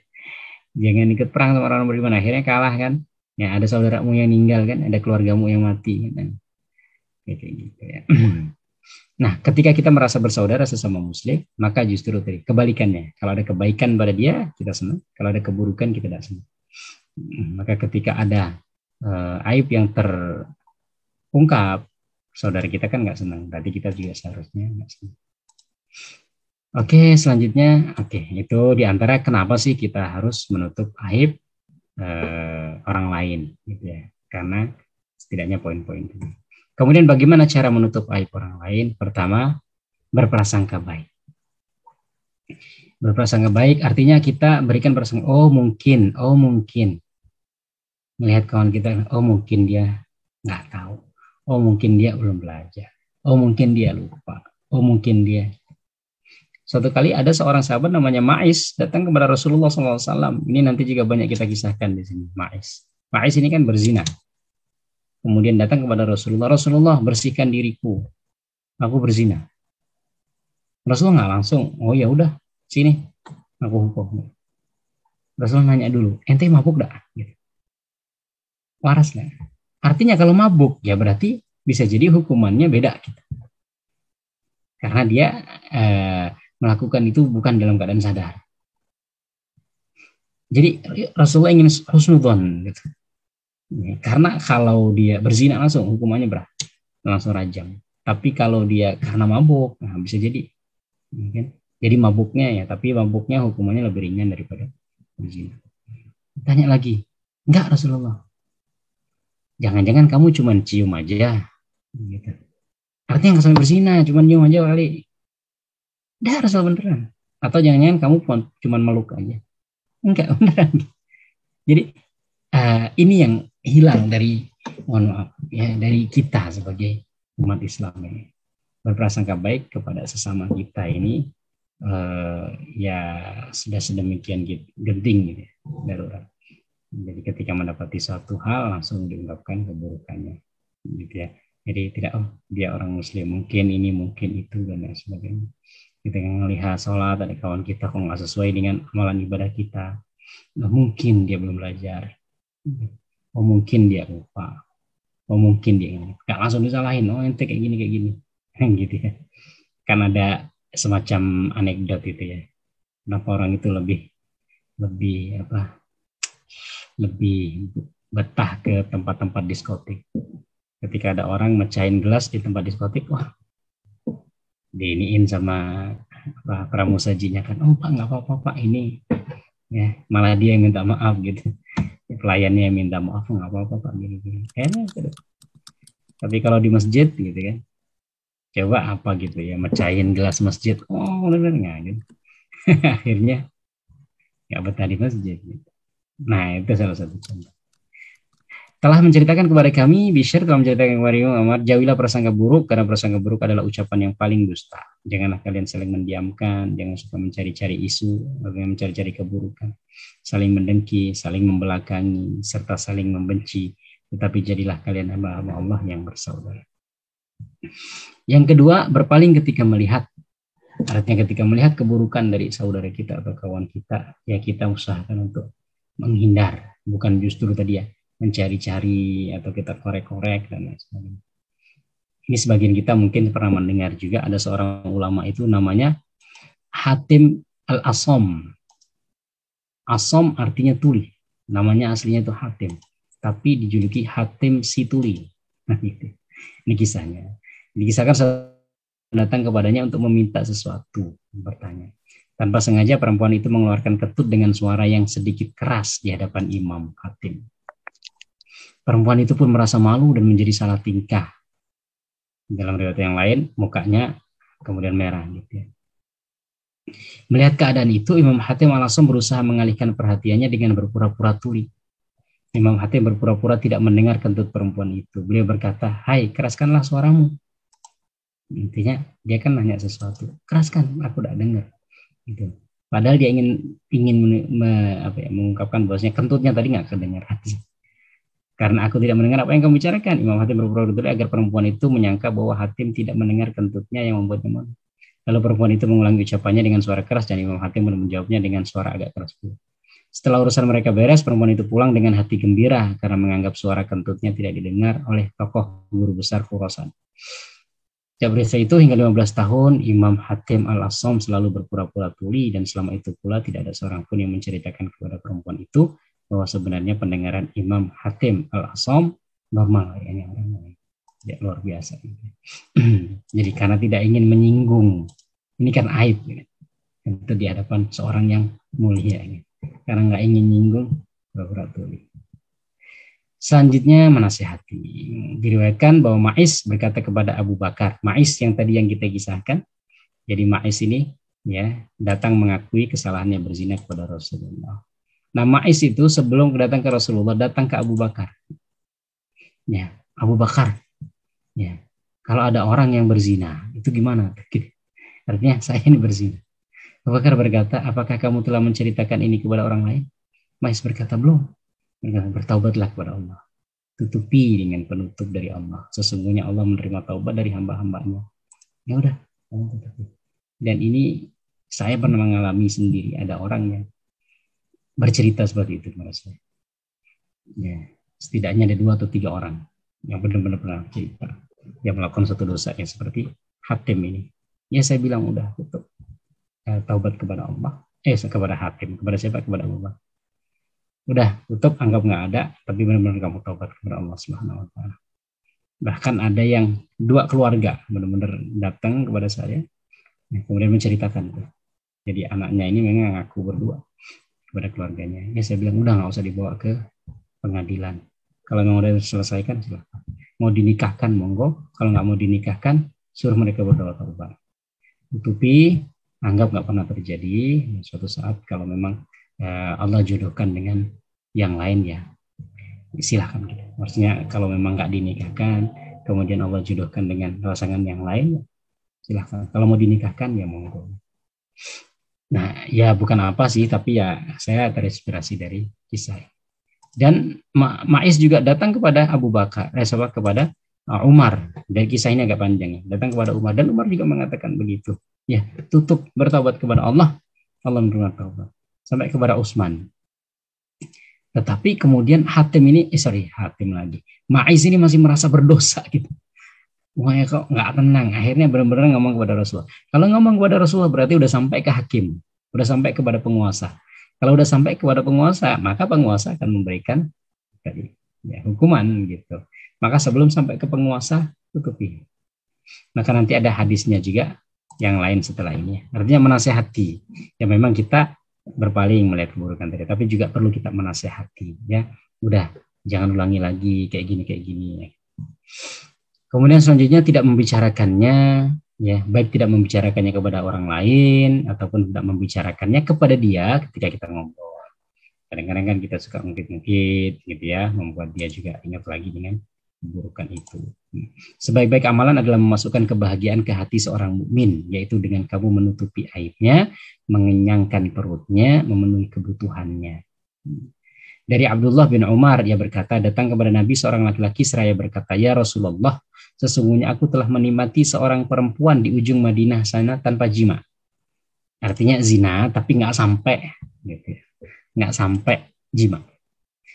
Jangan ikut perang sama orang beriman. Akhirnya kalah kan. Ya ada saudaramu yang meninggal kan, ada keluargamu yang mati kan. Kayak gitu ya. Nah, ketika kita merasa bersaudara sesama muslim, maka justru tadi kebalikannya. Kalau ada kebaikan pada dia, kita senang. Kalau ada keburukan, kita tidak senang. Maka ketika ada aib yang terungkap, saudara kita kan nggak senang. Berarti kita juga seharusnya nggak senang. Oke, selanjutnya, itu diantara kenapa sih kita harus menutup aib orang lain, gitu ya? Karena setidaknya poin-poin itu. Kemudian bagaimana cara menutup aib orang lain? Pertama, berprasangka baik. Berprasangka baik artinya kita berikan prasangka, oh mungkin, melihat kawan kita, oh mungkin dia nggak tahu, oh mungkin dia belum belajar, oh mungkin dia lupa, oh mungkin dia. Suatu kali ada seorang sahabat namanya Ma'is datang kepada Rasulullah SAW. Ini nanti juga banyak kita kisahkan di sini. Ma'is ini kan berzina. Kemudian datang kepada Rasulullah. Rasulullah, bersihkan diriku. Aku berzina. Rasulullah nggak langsung. Oh ya udah, sini. Aku hukum. Rasulullah nanya dulu. Ente mabuk nggak? Gitu. Waras nggak? Artinya kalau mabuk, ya berarti bisa jadi hukumannya beda. Gitu. Karena dia melakukan itu bukan dalam keadaan sadar. Jadi Rasulullah ingin husnudzon gitu. Karena kalau dia berzina langsung hukumannya berapa? Langsung rajam. Tapi kalau dia karena mabuk, nah bisa jadi. Kan? Jadi mabuknya ya, tapi mabuknya hukumannya lebih ringan daripada berzina. Tanya lagi, enggak Rasulullah. Jangan-jangan kamu cuma cium aja. Gitu. Artinya nggak sampai berzina, cuma cium aja kali. Dah Rasul beneran. Atau jangan-jangan kamu cuma meluk aja. Enggak beneran. Jadi ini yang hilang dari, mohon maaf ya, dari kita sebagai umat Islam ini. Berprasangka baik kepada sesama kita ini ya sudah sedemikian genting gitu ya, darurat. Jadi ketika mendapati suatu hal langsung diungkapkan keburukannya gitu ya. Jadi tidak, oh dia orang muslim, mungkin ini mungkin itu dan lain sebagainya. Kita melihat sholat ada kawan kita kok nggak sesuai dengan amalan ibadah kita, nah, mungkin dia belum belajar, oh mungkin dia lupa, oh mungkin dia ini, nggak langsung disalahin, oh ente kayak gini gitu ya. Kan ada semacam anekdot itu ya, kenapa orang itu lebih betah ke tempat-tempat diskotik. Ketika ada orang mecahin gelas di tempat diskotik, wah diiniin sama pramusajinya kan, oh pak nggak apa-apa pak ini ya, malah dia yang minta maaf gitu, pelayannya yang minta maaf, nggak apa-apa pak gini gitu. Tapi kalau di masjid gitu kan, coba apa gitu ya, mecahin gelas masjid, oh bener nggak gitu. Akhirnya nggak betah di masjid gitu. Nah itu salah satu contoh. Telah menceritakan kepada kami, Bishr telah menceritakan kepada Imam Ahmad, jauhilah prasangka buruk, karena prasangka buruk adalah ucapan yang paling dusta. Janganlah kalian saling mendiamkan, jangan suka mencari-cari isu, jangan mencari-cari keburukan, saling mendengki, saling membelakangi, serta saling membenci. Tetapi jadilah kalian hamba-hamba Allah yang bersaudara. Yang kedua, berpaling ketika melihat. Artinya ketika melihat keburukan dari saudara kita atau kawan kita, ya kita usahakan untuk menghindar, bukan justru tadi ya, mencari-cari atau kita korek-korek dan lain sebagainya. Ini sebagian kita mungkin pernah mendengar juga ada seorang ulama itu namanya Hatim Al-Asom. Asom artinya tuli. Namanya aslinya itu Hatim. Tapi dijuluki Hatim si tuli. Nah, gitu. Ini kisahnya. Dikisahkan datang kepadanya untuk meminta sesuatu, bertanya. Tanpa sengaja perempuan itu mengeluarkan ketut dengan suara yang sedikit keras di hadapan Imam Hatim. Perempuan itu pun merasa malu dan menjadi salah tingkah. Dalam riwayat yang lain, mukanya kemudian merah. Gitu ya. Melihat keadaan itu, Imam Hatim Al-Asom berusaha mengalihkan perhatiannya dengan berpura-pura tuli. Imam Hatim berpura-pura tidak mendengar kentut perempuan itu. Beliau berkata, hai, keraskanlah suaramu. Intinya, dia kan nanya sesuatu. Keraskan, aku tidak dengar. Gitu. Padahal dia ingin mengungkapkan bahwasanya kentutnya tadi nggak kedengar. Karena aku tidak mendengar apa yang kamu bicarakan. Imam Hatim berpura-pura agar perempuan itu menyangka bahwa Hatim tidak mendengar kentutnya yang membuatnya malu. Lalu perempuan itu mengulangi ucapannya dengan suara keras dan Imam Hatim menjawabnya dengan suara agak keras pula. Setelah urusan mereka beres, perempuan itu pulang dengan hati gembira karena menganggap suara kentutnya tidak didengar oleh tokoh guru besar Khurasan. Sejak peristiwa itu hingga 15 tahun, Imam Hatim al-Assam selalu berpura-pura tuli dan selama itu pula tidak ada seorang pun yang menceritakan kepada perempuan itu bahwa sebenarnya pendengaran Imam Hatim al-Assam normal ya, orang lain. Ya, luar biasa. Jadi karena tidak ingin menyinggung, ini kan aib ya. Itu di hadapan seorang yang mulia ya. Karena nggak ingin nyinggung, pura-pura tuli. Selanjutnya menasihati. Diriwayatkan bahwa Ma'is berkata kepada Abu Bakar, Ma'is yang tadi yang kita kisahkan. Jadi Ma'is ini ya datang mengakui kesalahannya berzina kepada Rasulullah. Nah Ma'is itu sebelum datang ke Rasulullah datang ke Abu Bakar. Ya, Abu Bakar. Ya, kalau ada orang yang berzina, itu gimana? Artinya saya ini berzina. Abu Bakar berkata, apakah kamu telah menceritakan ini kepada orang lain? Ma'is berkata, belum. Bertaubatlah kepada Allah. Tutupi dengan penutup dari Allah. Sesungguhnya Allah menerima taubat dari hamba-hambanya. Ya udah, kamu tutupi. Dan ini saya pernah mengalami sendiri. Ada orang yang bercerita seperti itu kepada saya. Ya, setidaknya ada 2 atau 3 orang yang benar-benar pernah cerita. Yang melakukan suatu dosa yang seperti Hatim ini. Ya saya bilang udah tutup. Taubat kepada Allah. Kepada Hatim. Kepada siapa? Kepada Allah. Udah tutup, anggap nggak ada, tapi benar-benar kamu taubat kepada Allah Subhanahu Wa Taala. Bahkan ada yang 2 keluarga benar-benar datang kepada saya, kemudian menceritakan tuh. Jadi anaknya ini memang ngaku berdua kepada keluarganya. Ya saya bilang udah nggak usah dibawa ke pengadilan. Kalau mau udah selesaikan silahkan. Mau dinikahkan monggo, kalau nggak mau dinikahkan suruh mereka berdoa taubat. Tutupi, anggap nggak pernah terjadi. Suatu saat kalau memang Allah jodohkan dengan yang lain ya silahkan gitu. Maksudnya kalau memang nggak dinikahkan kemudian Allah jodohkan dengan pasangan yang lain silahkan. Kalau mau dinikahkan ya monggo. Nah ya bukan apa sih tapi ya saya terinspirasi dari kisah. Dan Ma'is juga datang kepada Abu Bakar kepada Umar. Dan kisah ini agak panjang ya. Datang kepada Umar dan Umar juga mengatakan begitu ya, tutup bertaubat kepada Allah, Allah menerima taubat. Sampai kepada Utsman. Tetapi kemudian Hatim ini, Hatim lagi. Ma'is ini masih merasa berdosa gitu. Wah kok nggak tenang. Akhirnya benar-benar ngomong kepada Rasulullah. Kalau ngomong kepada Rasulullah berarti udah sampai ke hakim. Udah sampai kepada penguasa. Kalau udah sampai kepada penguasa, maka penguasa akan memberikan ya, hukuman gitu. Maka sebelum sampai ke penguasa, tutupi. Maka nanti ada hadisnya juga yang lain setelah ini. Artinya menasehati. Ya memang kita berpaling melihat keburukan tadi, tapi juga perlu kita menasehati ya. Udah jangan ulangi lagi kayak gini. Kemudian selanjutnya tidak membicarakannya ya, baik tidak membicarakannya kepada orang lain ataupun tidak membicarakannya kepada dia ketika kita ngobrol. Kadang-kadang kan kita suka ngungkit-ngungkit gitu ya, membuat dia juga ingat lagi dengan keburukan itu. Sebaik-baik amalan adalah memasukkan kebahagiaan ke hati seorang mukmin, yaitu dengan kamu menutupi aibnya, mengenyangkan perutnya, memenuhi kebutuhannya. Dari Abdullah bin Umar, ia berkata, datang kepada Nabi seorang laki-laki seraya berkata, ya Rasulullah, sesungguhnya aku telah menikmati seorang perempuan di ujung Madinah sana tanpa jima. Artinya zina, tapi nggak sampai, gitu. Nggak sampai jima.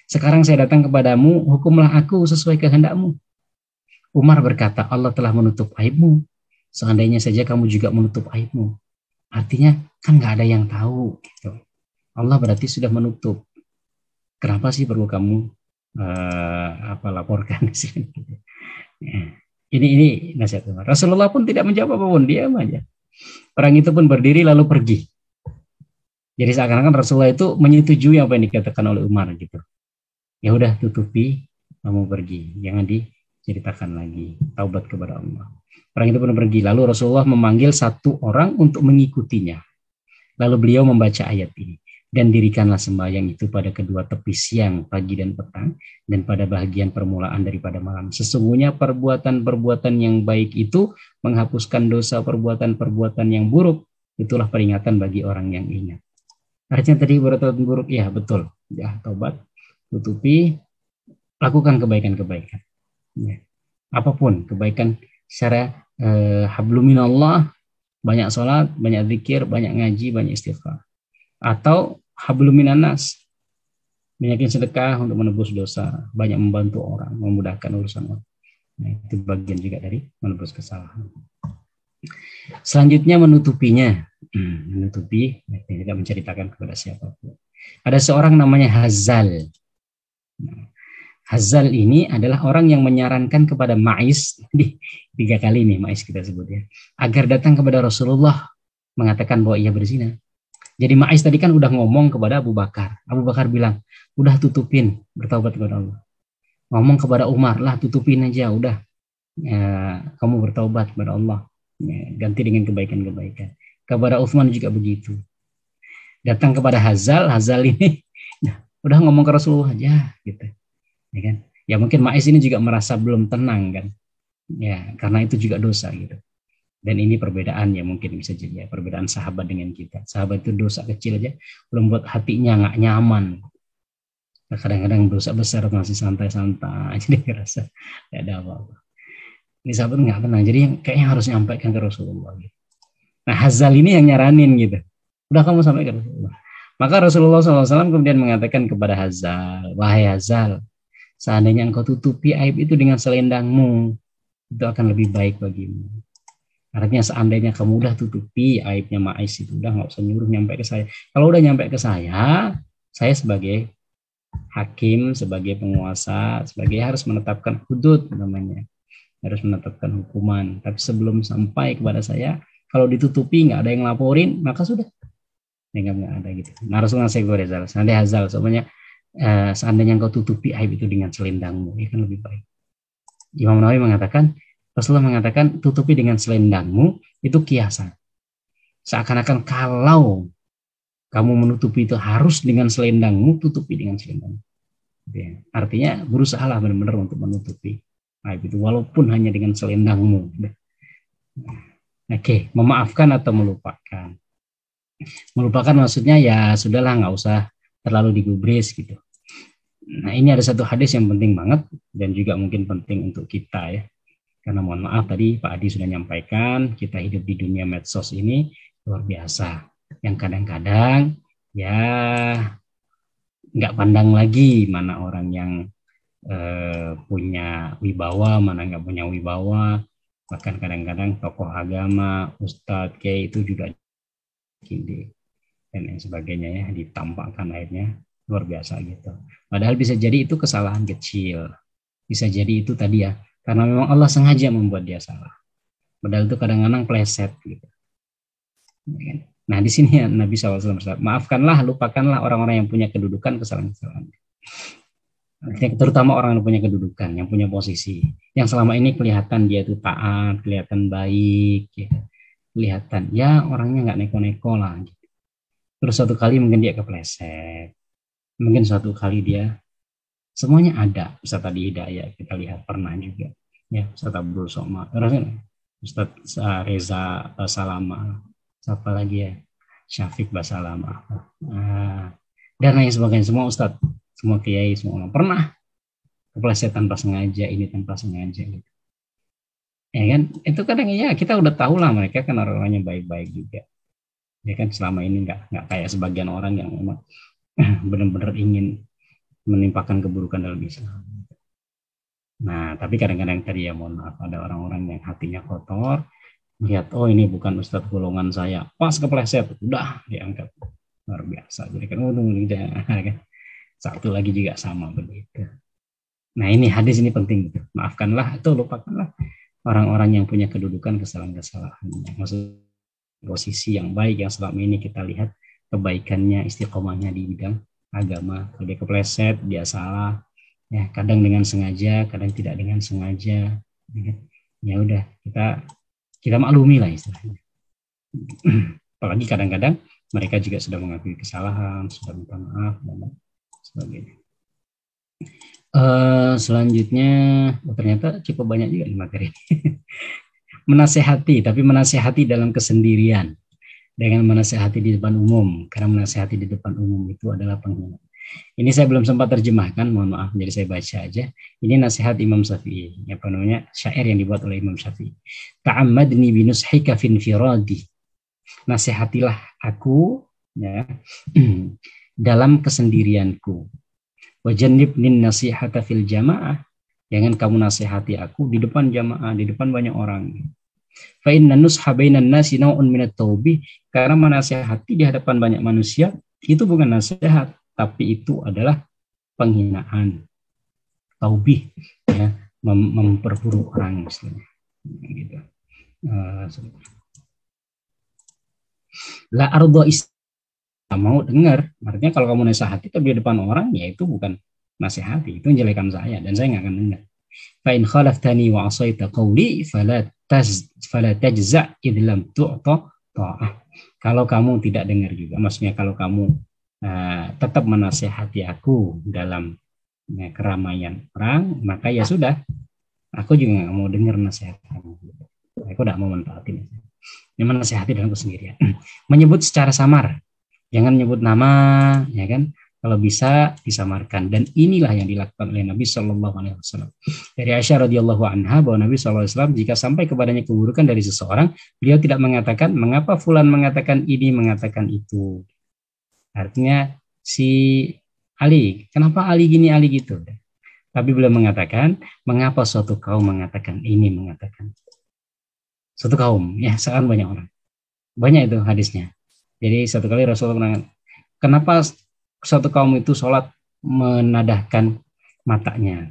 Sekarang saya datang kepadamu, hukumlah aku sesuai kehendakmu. Umar berkata, Allah telah menutup aibmu. Seandainya saja kamu juga menutup aibmu. Artinya kan nggak ada yang tahu. Gitu. Allah berarti sudah menutup. Kenapa sih perlu kamu laporkan? Ini nasihat Umar. Rasulullah pun tidak menjawab apapun, diam aja. Orang itu pun berdiri lalu pergi. Jadi seakan-akan Rasulullah itu menyetujui apa yang dikatakan oleh Umar gitu. Ya udah tutupi, kamu pergi, jangan diceritakan lagi. Taubat kepada Allah. Orang itu pun pergi. Lalu Rasulullah memanggil 1 orang untuk mengikutinya. Lalu beliau membaca ayat ini. Dan dirikanlah sembahyang itu pada kedua tepi siang, pagi dan petang, dan pada bahagian permulaan daripada malam. Sesungguhnya perbuatan-perbuatan yang baik itu menghapuskan dosa perbuatan-perbuatan yang buruk. Itulah peringatan bagi orang yang ingat. Artinya tadi perbuatan buruk, ya betul. Ya, taubat. Tutupi, lakukan kebaikan-kebaikan. Ya. Apapun kebaikan secara habluminallah banyak sholat, banyak zikir, banyak ngaji, banyak istighfar. Atau hablum minan nas, banyakin sedekah untuk menebus dosa, banyak membantu orang, memudahkan urusan orang. Nah, itu bagian juga dari menebus kesalahan. Selanjutnya menutupinya, menutupi, tidak menceritakan kepada siapapun. Ada seorang namanya Hazal. Hazal ini adalah orang yang menyarankan kepada Ma'is, 3 kali nih Ma'is kita sebut ya, agar datang kepada Rasulullah mengatakan bahwa ia berzina. Jadi Ma'is tadi kan udah ngomong kepada Abu Bakar. Abu Bakar bilang, udah tutupin, bertaubat kepada Allah. Ngomong kepada Umar, lah tutupin aja, udah. Ya, kamu bertaubat kepada Allah. Ya, ganti dengan kebaikan-kebaikan. Kepada Utsman juga begitu. Datang kepada Hazal, Hazal ini udah ngomong ke Rasulullah aja gitu. Ya kan? Ya mungkin Ma'is ini juga merasa belum tenang kan. Ya, karena itu juga dosa gitu. Dan ini perbedaan ya mungkin bisa jadi ya, perbedaan sahabat dengan kita. Sahabat itu dosa kecil aja belum buat hatinya nggak nyaman. Kadang-kadang dosa besar masih santai-santai, jadi ngerasa tidak ada apa-apa. Ini sahabat nggak tenang, jadi kayaknya harus nyampaikan ke Rasulullah. Gitu. Nah Hazal ini yang nyaranin gitu. Udah kamu sampaikan ke Rasulullah. Maka Rasulullah SAW kemudian mengatakan kepada Hazal, wahai Hazal, seandainya engkau tutupi aib itu dengan selendangmu, itu akan lebih baik bagimu. Artinya seandainya kamu udah tutupi aibnya Ma'is itu, udah nggak usah nyuruh nyampe ke saya. Kalau udah nyampe ke saya sebagai hakim, sebagai penguasa, sebagai harus menetapkan hudud namanya, harus menetapkan hukuman. Tapi sebelum sampai kepada saya, kalau ditutupi nggak ada yang laporin, maka sudah, nggak ada gitu. Nah Rasulullah SAW, seandainya Hazal, seandainya engkau tutupi aib itu dengan selendangmu, itu kan lebih baik. Imam Nawawi mengatakan, Rasulullah mengatakan tutupi dengan selendangmu itu kiasan. Seakan-akan kalau kamu menutupi itu harus dengan selendangmu, tutupi dengan selendangmu. Ya. Artinya berusahalah benar-benar untuk menutupi aib itu walaupun hanya dengan selendangmu. Oke, memaafkan atau melupakan. Melupakan maksudnya ya sudahlah, nggak usah terlalu digubris gitu. Nah ini ada satu hadis yang penting banget dan juga mungkin penting untuk kita ya. Karena mohon maaf tadi Pak Adi sudah nyampaikan, kita hidup di dunia medsos ini luar biasa. Yang kadang-kadang ya nggak pandang lagi mana orang yang punya wibawa, mana nggak punya wibawa. Bahkan kadang-kadang tokoh agama, ustadz, kiai itu juga gini dan yang sebagainya ya, ditampakkan akhirnya luar biasa gitu. Padahal bisa jadi itu kesalahan kecil. Bisa jadi itu tadi ya, karena memang Allah sengaja membuat dia salah. Padahal itu kadang-kadang pleset gitu. Nah di sini ya Nabi SAW bersabda, maafkanlah, lupakanlah orang-orang yang punya kedudukan kesalahan-kesalahan. Terutama orang yang punya kedudukan, yang punya posisi, yang selama ini kelihatan dia itu taat, kelihatan baik, ya. Kelihatan ya orangnya nggak neko-neko lah. Gitu. Terus suatu kali mungkin dia kepleset, mungkin suatu kali dia semuanya ada. Ustaz tadi Hidayah kita lihat pernah juga, ya Ustaz Abdul Somad, Ustaz Reza Basalama, siapa lagi ya, Syafiq Basalama, dan lain sebagainya, semua Ustaz, semua kiai, semua orang pernah kepleset tanpa sengaja, ini tanpa sengaja gitu. Ya kan, itu kadang ya kita udah tahu lah mereka kan orang-orangnya baik-baik juga. Ya kan selama ini nggak kayak sebagian orang yang memang benar-benar ingin menimpakan keburukan dalam Islam. Nah, tapi kadang-kadang tadi ya mohon maaf ada orang-orang yang hatinya kotor, lihat oh ini bukan ustadz golongan saya, pas kepleset udah diangkat, luar biasa. Jadi kan kan satu lagi juga sama begitu. Nah ini hadis ini penting, maafkanlah atau lupakanlah orang-orang yang punya kedudukan kesalahan-kesalahan. Maksud posisi yang baik yang selama ini kita lihat kebaikannya, istiqomahnya di bidang agama. Kalau dia kepleset, dia salah, ya kadang dengan sengaja, kadang tidak dengan sengaja. Ya udah kita maklumi lah istilahnya. Apalagi kadang-kadang mereka juga sudah mengakui kesalahan, sudah minta maaf dan sebagainya. Selanjutnya ternyata cukup banyak juga di materi. Menasehati, tapi menasehati dalam kesendirian. Dengan menasehati di depan umum, karena menasehati di depan umum itu adalah penghinaan. Ini saya belum sempat terjemahkan, mohon maaf, jadi saya baca aja. Ini nasihat Imam Syafi'i, apa namanya, syair yang dibuat oleh Imam Syafi'i. Ta'ammadni binushika fin firadi, nasihatilah aku ya dalam kesendirianku. Wajannibnin nasihata fil jamaah. Jangan kamu nasihati aku di depan jamaah, di depan banyak orang. Fa inna nusha bainan nasi nau'un minat taubih. Karena menasihati di hadapan banyak manusia itu bukan nasihat, tapi itu adalah penghinaan. Taubih ya, memperburuk orang istilahnya. Gitu. La ardo mau dengar, artinya kalau kamu nasihati tapi di depan orang, ya itu bukan nasihati, itu menjelekan saya dan saya nggak akan dengar. Fa in khalaftani wa asaita qawli fala tajza' id lam tu'ta ta'ah. Kalau kamu tidak dengar juga, maksudnya kalau kamu tetap menasihati aku dalam keramaian orang, maka ya sudah, aku juga nggak mau dengar nasihat kamu. Aku tidak mau manfaatin. Ini menasihati dalam kesendirian. Menyebut secara samar. Jangan menyebut nama, ya kan? Kalau bisa disamarkan. Dan inilah yang dilakukan oleh Nabi Shallallahu Alaihi Wasallam. Dari Aisyah radhiyallahu anha bahwa Nabi Shallallahu Alaihi Wasallam jika sampai kepadanya keburukan dari seseorang, beliau tidak mengatakan mengapa fulan mengatakan ini, mengatakan itu. Artinya si Ali, kenapa Ali gini, Ali gitu. Tapi beliau mengatakan mengapa suatu kaum mengatakan ini, mengatakan suatu kaum, ya sekarang banyak orang. Banyak itu hadisnya. Jadi satu kali Rasulullah bilang, kenapa suatu kaum itu sholat menadahkan matanya,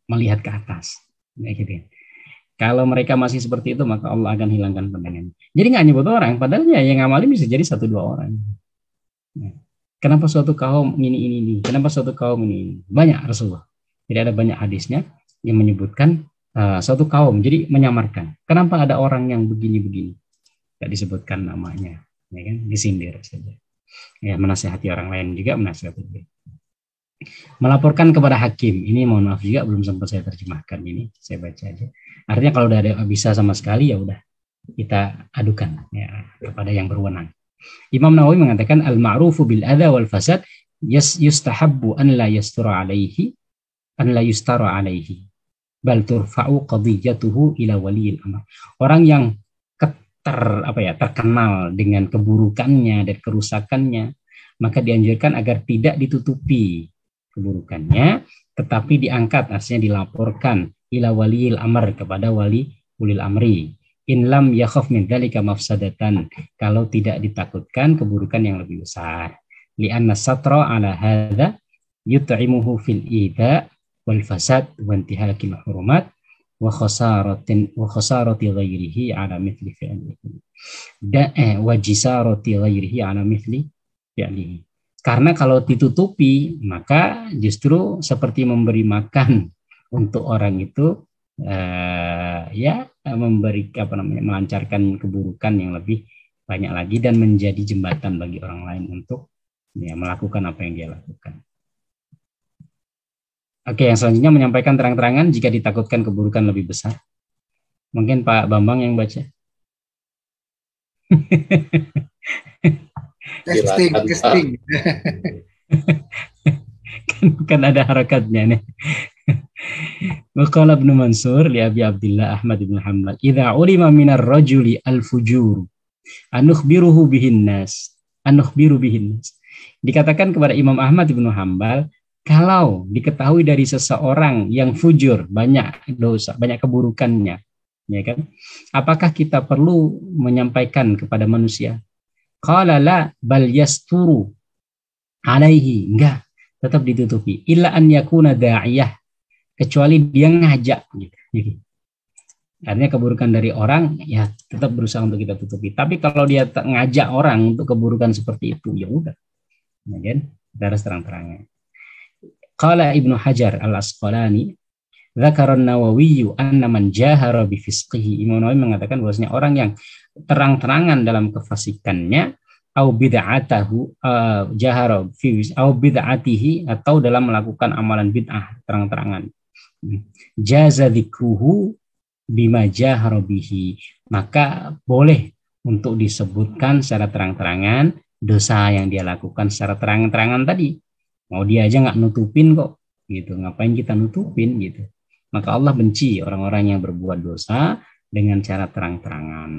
melihat ke atas. Gitu. Kalau mereka masih seperti itu, maka Allah akan hilangkan pandangannya. Jadi nggak nyebut orang, padahal ya yang ngamalin bisa jadi 1-2 orang. Kenapa suatu kaum ini? Kenapa suatu kaum ini? Banyak Rasulullah. Jadi ada banyak hadisnya yang menyebutkan suatu kaum, jadi menyamarkan. Kenapa ada orang yang begini-begini? Tidak disebutkan namanya. Ya kan, disindir saja. Ya, menasihati orang lain juga menasihati dia. Melaporkan kepada hakim, ini mohon maaf juga belum sempat saya terjemahkan ini, saya baca aja. Artinya kalau udah ada bisa sama sekali ya udah kita adukan ya kepada yang berwenang. Imam Nawawi mengatakan al-ma'rufu bil adza wal fasad yustahabbu an la yastara alaihi bal turfa'u qadiyatuhu ila waliyil amr. Orang yang terkenal dengan keburukannya dan kerusakannya, maka dianjurkan agar tidak ditutupi keburukannya, tetapi diangkat, artinya dilaporkan ila waliyil amr, kepada wali ulil amri. In lam yakhaf min dzalika mafsadatan, kalau tidak ditakutkan keburukan yang lebih besar. Li'anna satra ala hadza yut'imuhu fil ida wal fasad wa intihakil hurumat wa khasarati ghairihi ala mithli fi'lihi wa jisarati ghairihi ala mithli fi'lihi. Karena kalau ditutupi maka justru seperti memberi makan untuk orang itu memberi melancarkan keburukan yang lebih banyak lagi dan menjadi jembatan bagi orang lain untuk melakukan apa yang dia lakukan. Oke, yang selanjutnya menyampaikan terang-terangan jika ditakutkan keburukan lebih besar. Mungkin Pak Bambang yang baca. Testing. kan ada harakatnya nih. Waqala Ibnu Mansur li Abi Abdillah Ahmad bin Hanbal, "Idza ulima minar rajuli al-fujur, anukhbiru bihin nas." Dikatakan kepada Imam Ahmad bin Hanbal, kalau diketahui dari seseorang yang fujur, banyak dosa, banyak keburukannya, ya kan? Apakah kita perlu menyampaikan kepada manusia? Qala la bal yasturu alaihi, enggak, tetap ditutupi. Illa an yakuna da'iyah, kecuali dia ngajak gitu. Artinya keburukan dari orang ya tetap berusaha untuk kita tutupi. Tapi kalau dia ngajak orang untuk keburukan seperti itu, ya udah. Ya kan? Kita harus terang-terangnya. Qala Ibnu Hajar Al-Asqalani, dzakara an-Nawawi anna man jahara bi fisqihi. Imam Nawawi mengatakan bahwasanya orang yang terang-terangan dalam kefasikannya, au bid'atahu jahara fi au bid'atihi, atau dalam melakukan amalan bid'ah terang-terangan, jaza dzikruhu bima jahara bihi, maka boleh untuk disebutkan secara terang-terangan dosa yang dia lakukan secara terang-terangan tadi. Mau dia aja nggak nutupin kok, gitu. Ngapain kita nutupin gitu? Maka Allah benci orang-orang yang berbuat dosa dengan cara terang-terangan,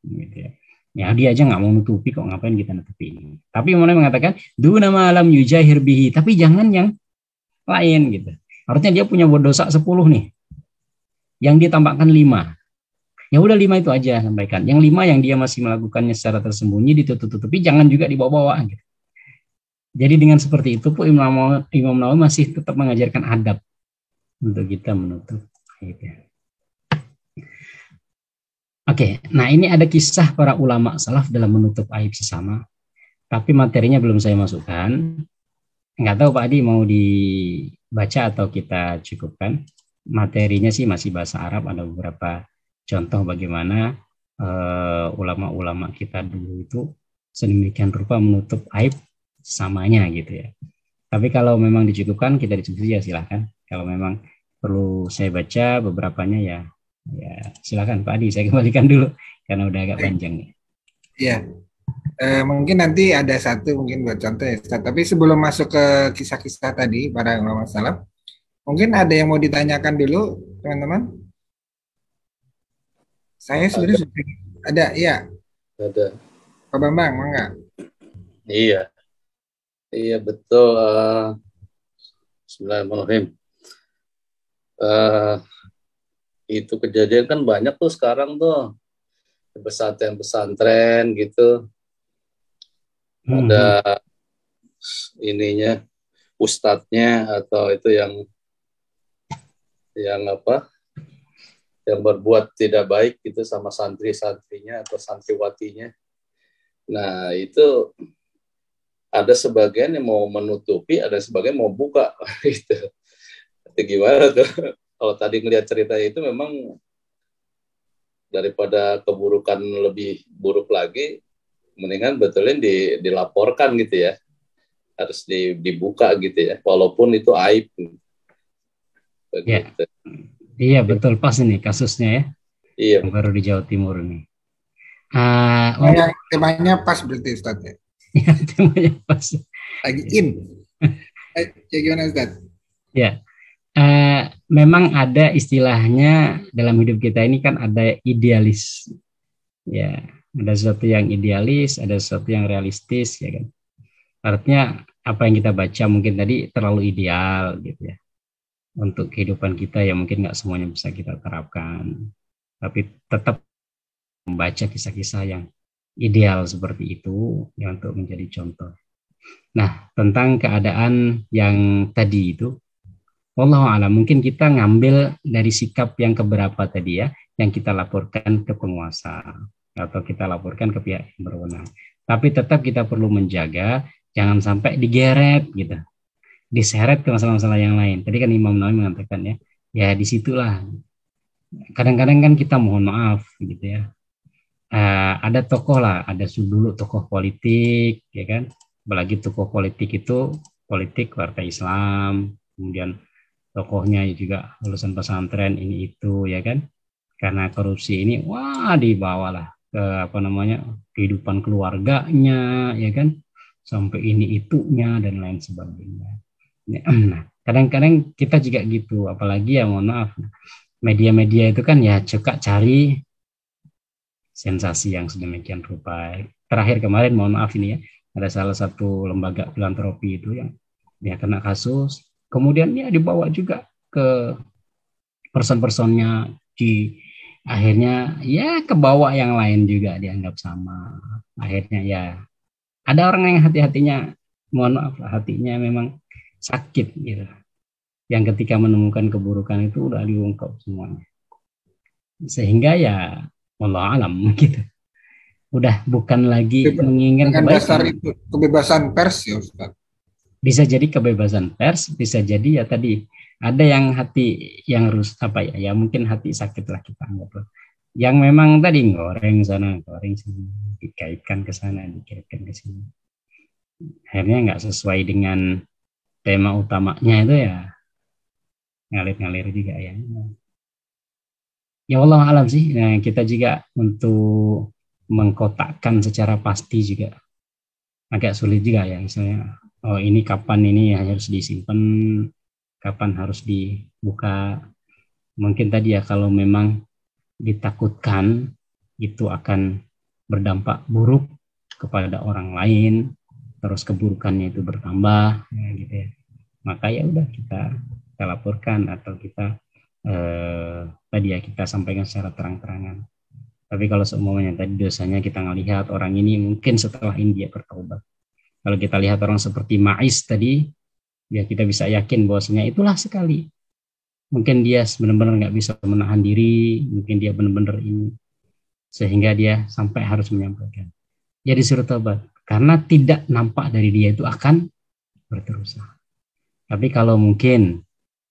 gitu ya. Ya dia aja nggak mau nutupi, kok ngapain kita nutupi. Tapi Imam Nawawi mengatakan duna malam yujahir bihi, tapi jangan yang lain gitu. Artinya dia punya dosa 10 nih, yang ditambahkan 5. Ya udah 5 itu aja sampaikan. Yang 5 yang dia masih melakukannya secara tersembunyi ditutup-tutupi, jangan juga dibawa-bawa gitu. Jadi dengan seperti itu pun Imam Nawawi masih tetap mengajarkan adab untuk kita menutup aibnya. Oke, nah ini ada kisah para ulama salaf dalam menutup aib sesama, tapi materinya belum saya masukkan. Nggak tahu Pak Adi mau dibaca atau kita cukupkan. Materinya sih masih bahasa Arab, ada beberapa contoh bagaimana ulama-ulama kita dulu itu sedemikian rupa menutup aib samanya gitu ya. Tapi kalau memang dicukupkan, kita diskusi ya silahkan. Kalau memang perlu saya baca beberapanya ya silakan Pak Adi, saya kembalikan dulu karena udah agak panjang nih. Iya. Mungkin nanti ada satu mungkin buat contoh ya Ustaz. Tapi sebelum masuk ke kisah-kisah tadi para ulama salaf, mungkin ada yang mau ditanyakan dulu teman-teman. Saya sebenarnya sudah ada, ya. Ada. Pak Bambang, enggak? Iya, iya betul. Bismillahirrahmanirrahim. Itu kejadian kan banyak tuh sekarang tuh, pesantren-pesantren gitu. Ada ininya, ustadznya atau itu yang apa? Yang berbuat tidak baik gitu sama santri-santrinya atau santriwatinya. Nah, itu ada sebagian yang mau menutupi, ada sebagian mau buka gitu. Itu gimana tuh? Kalau tadi ngelihat cerita itu memang daripada keburukan lebih buruk lagi, mendingan betulin dilaporkan gitu ya. Harus dibuka gitu ya, walaupun itu aib. Begitu. Ya. Iya betul, pas ini kasusnya ya. Iya. Yang baru di Jawa Timur nih. Temanya pas berarti Ustaz ya. Ya, temanya pas. Lagi in. Ya gimana Ustaz? Ya. Memang ada istilahnya dalam hidup kita ini kan ada idealis. Ya, ada sesuatu yang idealis, ada sesuatu yang realistis ya kan. Artinya apa yang kita baca mungkin tadi terlalu ideal gitu ya. Untuk kehidupan kita yang mungkin nggak semuanya bisa kita terapkan, tapi tetap membaca kisah-kisah yang ideal seperti itu yang untuk menjadi contoh. Nah, tentang keadaan yang tadi itu, wallahu a'lam, mungkin kita ngambil dari sikap yang keberapa tadi ya, yang kita laporkan ke penguasa atau kita laporkan ke pihak yang berwenang. Tapi tetap kita perlu menjaga jangan sampai digeret gitu, diseret ke masalah-masalah yang lain. Tadi kan Imam Nawawi mengatakan ya disitulah kadang-kadang kan kita mohon maaf gitu ya. Ada tokoh lah, ada dulu tokoh politik ya kan, apalagi tokoh politik itu politik partai Islam, kemudian tokohnya juga lulusan pesantren ini itu ya kan, karena korupsi ini wah dibawalah ke kehidupan keluarganya ya kan, sampai ini itunya dan lain sebagainya. Nah, kadang-kadang kita juga gitu, apalagi ya mohon maaf, media-media itu kan ya suka cari sensasi yang sedemikian rupa. Terakhir kemarin mohon maaf ini ya, ada salah satu lembaga filantropi itu yang dia kena kasus, kemudian dia dibawa juga ke person-personnya, di akhirnya ya kebawa yang lain juga dianggap sama. Akhirnya ya ada orang yang hati-hatinya mohon maaf lah, hatinya memang sakit gitu, yang ketika menemukan keburukan itu udah diungkap semuanya, sehingga ya wallahu alam gitu, udah bukan lagi menginginkan kebaikan. Dasar itu kebebasan pers ya Ustaz. Bisa jadi kebebasan pers, bisa jadi ya tadi ada yang hati yang harus ya mungkin hati sakit lah kita anggap, yang memang tadi goreng sana goreng sini, dikaitkan ke sana dikaitkan ke sini, akhirnya nggak sesuai dengan tema utamanya itu ya ngalir-ngalir juga ya. Ya Allah alam sih. Nah, kita juga untuk mengkotakkan secara pasti juga agak sulit juga ya. Misalnya, oh ini kapan ini harus disimpan, kapan harus dibuka. Mungkin tadi ya kalau memang ditakutkan itu akan berdampak buruk kepada orang lain, terus keburukannya itu bertambah, ya, gitu ya. Maka ya udah kita laporkan atau kita tadi ya kita sampaikan secara terang-terangan. Tapi kalau semuanya tadi dosanya kita ngelihat orang ini mungkin setelah ini dia bertaubat. Kalau kita lihat orang seperti Ma'is tadi, ya kita bisa yakin bahwasanya itulah sekali. Mungkin dia benar-benar nggak bisa menahan diri, mungkin dia benar-benar ini, sehingga dia sampai harus menyampaikan. Dia disuruh taubat karena tidak nampak dari dia itu akan berterusan. Tapi kalau mungkin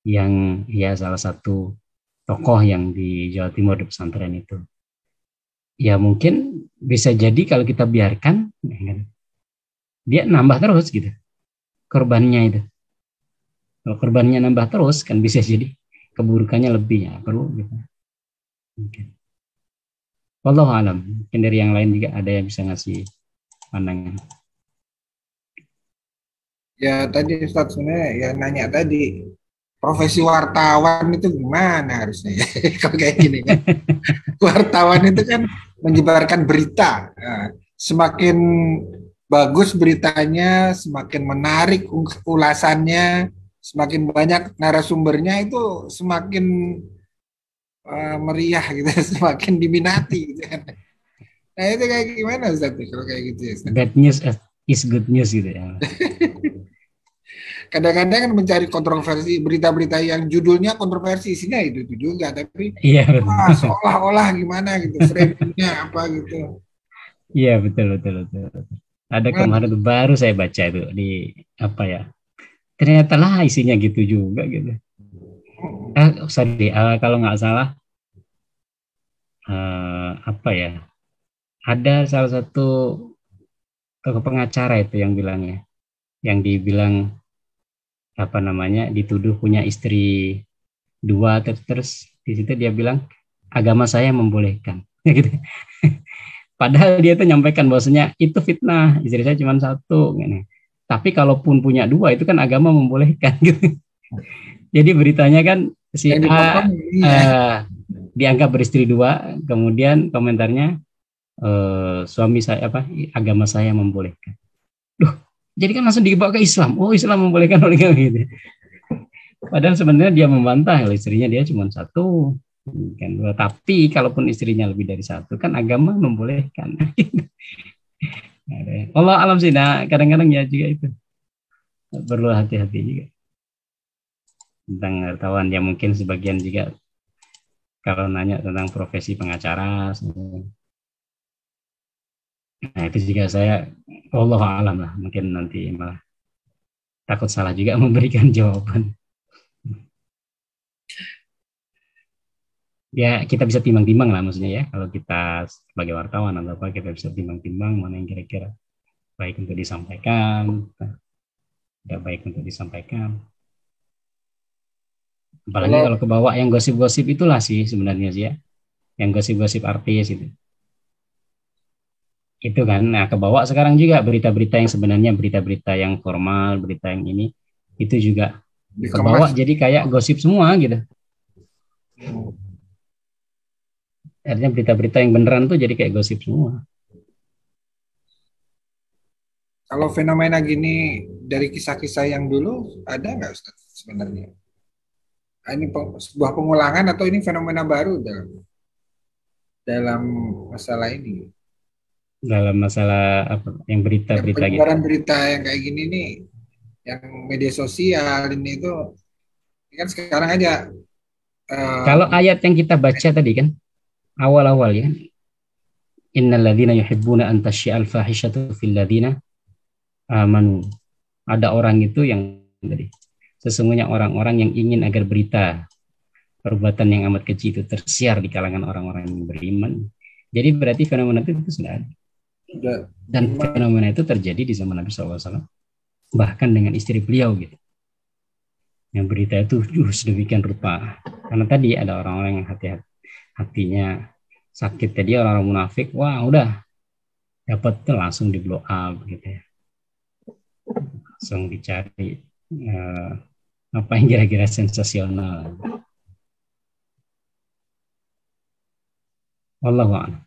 yang ya salah satu tokoh yang di Jawa Timur di pesantren itu, ya mungkin bisa jadi kalau kita biarkan, ya kan, dia nambah terus gitu korbannya itu. Kalau korbannya nambah terus kan bisa jadi keburukannya lebih, ya perlu gitu. Mungkin. Wallahu alam. Mungkin dari yang lain juga ada yang bisa ngasih pandangan. Ya tadi Ustadz sebenarnya ya nanya tadi profesi wartawan itu gimana harusnya ya kalau kayak gini kan. Wartawan itu kan menyebarkan berita. Nah, semakin bagus beritanya, semakin menarik ulasannya, semakin banyak narasumbernya itu semakin meriah gitu, semakin diminati gitu kan. Nah itu kayak gimana Ustaz kalau kayak gitu ya Ustaz? Bad news is good news gitu ya. Kadang-kadang kan mencari kontroversi, berita-berita yang judulnya kontroversi, isinya itu juga, tapi Iya. wah, seolah-olah gimana gitu, framingnya apa gitu. Iya betul. Ada kemarin tuh baru saya baca itu di apa ya? Ternyata lah isinya gitu juga gitu. Kalau nggak salah apa ya? Ada salah satu tokoh pengacara itu yang bilangnya, yang dibilang apa namanya dituduh punya istri dua, terus di situ dia bilang agama saya membolehkan, gitu. Padahal dia tuh nyampaikan bahwasanya itu fitnah, istri saya cuma satu, gitu. Tapi kalaupun punya dua itu kan agama membolehkan, gitu. Jadi beritanya kan si A dianggap beristri dua, kemudian komentarnya suami saya agama saya membolehkan. Duh, jadi kan langsung dibawa ke Islam. Oh, Islam membolehkan poligami gitu. Padahal sebenarnya dia membantah istrinya dia cuma satu, kan. Tapi kalaupun istrinya lebih dari satu kan agama membolehkan. Allah alam sih, nah kadang-kadang ya juga itu perlu hati-hati juga tentang wartawan. Ya mungkin sebagian juga kalau nanya tentang profesi pengacara, nah itu juga saya Allah alam lah, mungkin nanti malah takut salah juga memberikan jawaban. Ya kita bisa timbang-timbang lah maksudnya ya, kalau kita sebagai wartawan atau apa kita bisa timbang-timbang mana yang kira-kira baik untuk disampaikan, tidak baik untuk disampaikan. Apalagi kalau kebawa yang gosip-gosip itulah sih sebenarnya sih ya, yang gosip-gosip artis itu kan. Nah kebawa sekarang juga berita-berita yang sebenarnya berita-berita yang formal, berita yang ini itu juga kebawa jadi kayak gosip semua gitu. Artinya berita-berita yang beneran tuh jadi kayak gosip semua. Kalau fenomena gini dari kisah-kisah yang dulu ada nggak Ustaz sebenarnya? Ini sebuah pengulangan atau ini fenomena baru dalam masalah ini? Dalam masalah apa? Yang berita-berita gitu. Penyebaran berita yang kayak gini nih, yang media sosial ini itu kan sekarang aja. Kalau ayat yang kita baca tadi kan awal-awal ya, innal ladzina yuhibbuna an tasyi'al fahishatu fil ladzina amanu. Ada orang itu yang tadi, sesungguhnya orang-orang yang ingin agar berita perbuatan yang amat keji itu tersiar di kalangan orang-orang yang beriman. Jadi berarti fenomena itu sudah ada. Dan fenomena itu terjadi di zaman Nabi SAW, bahkan dengan istri beliau gitu. Yang berita itu sedemikian rupa. Karena tadi ada orang-orang yang hatinya sakit, tadi orang-orang munafik, wah udah dapat tuh langsung di blow up gitu ya, langsung dicari apa yang kira-kira sensasional. Wallahu a'lam.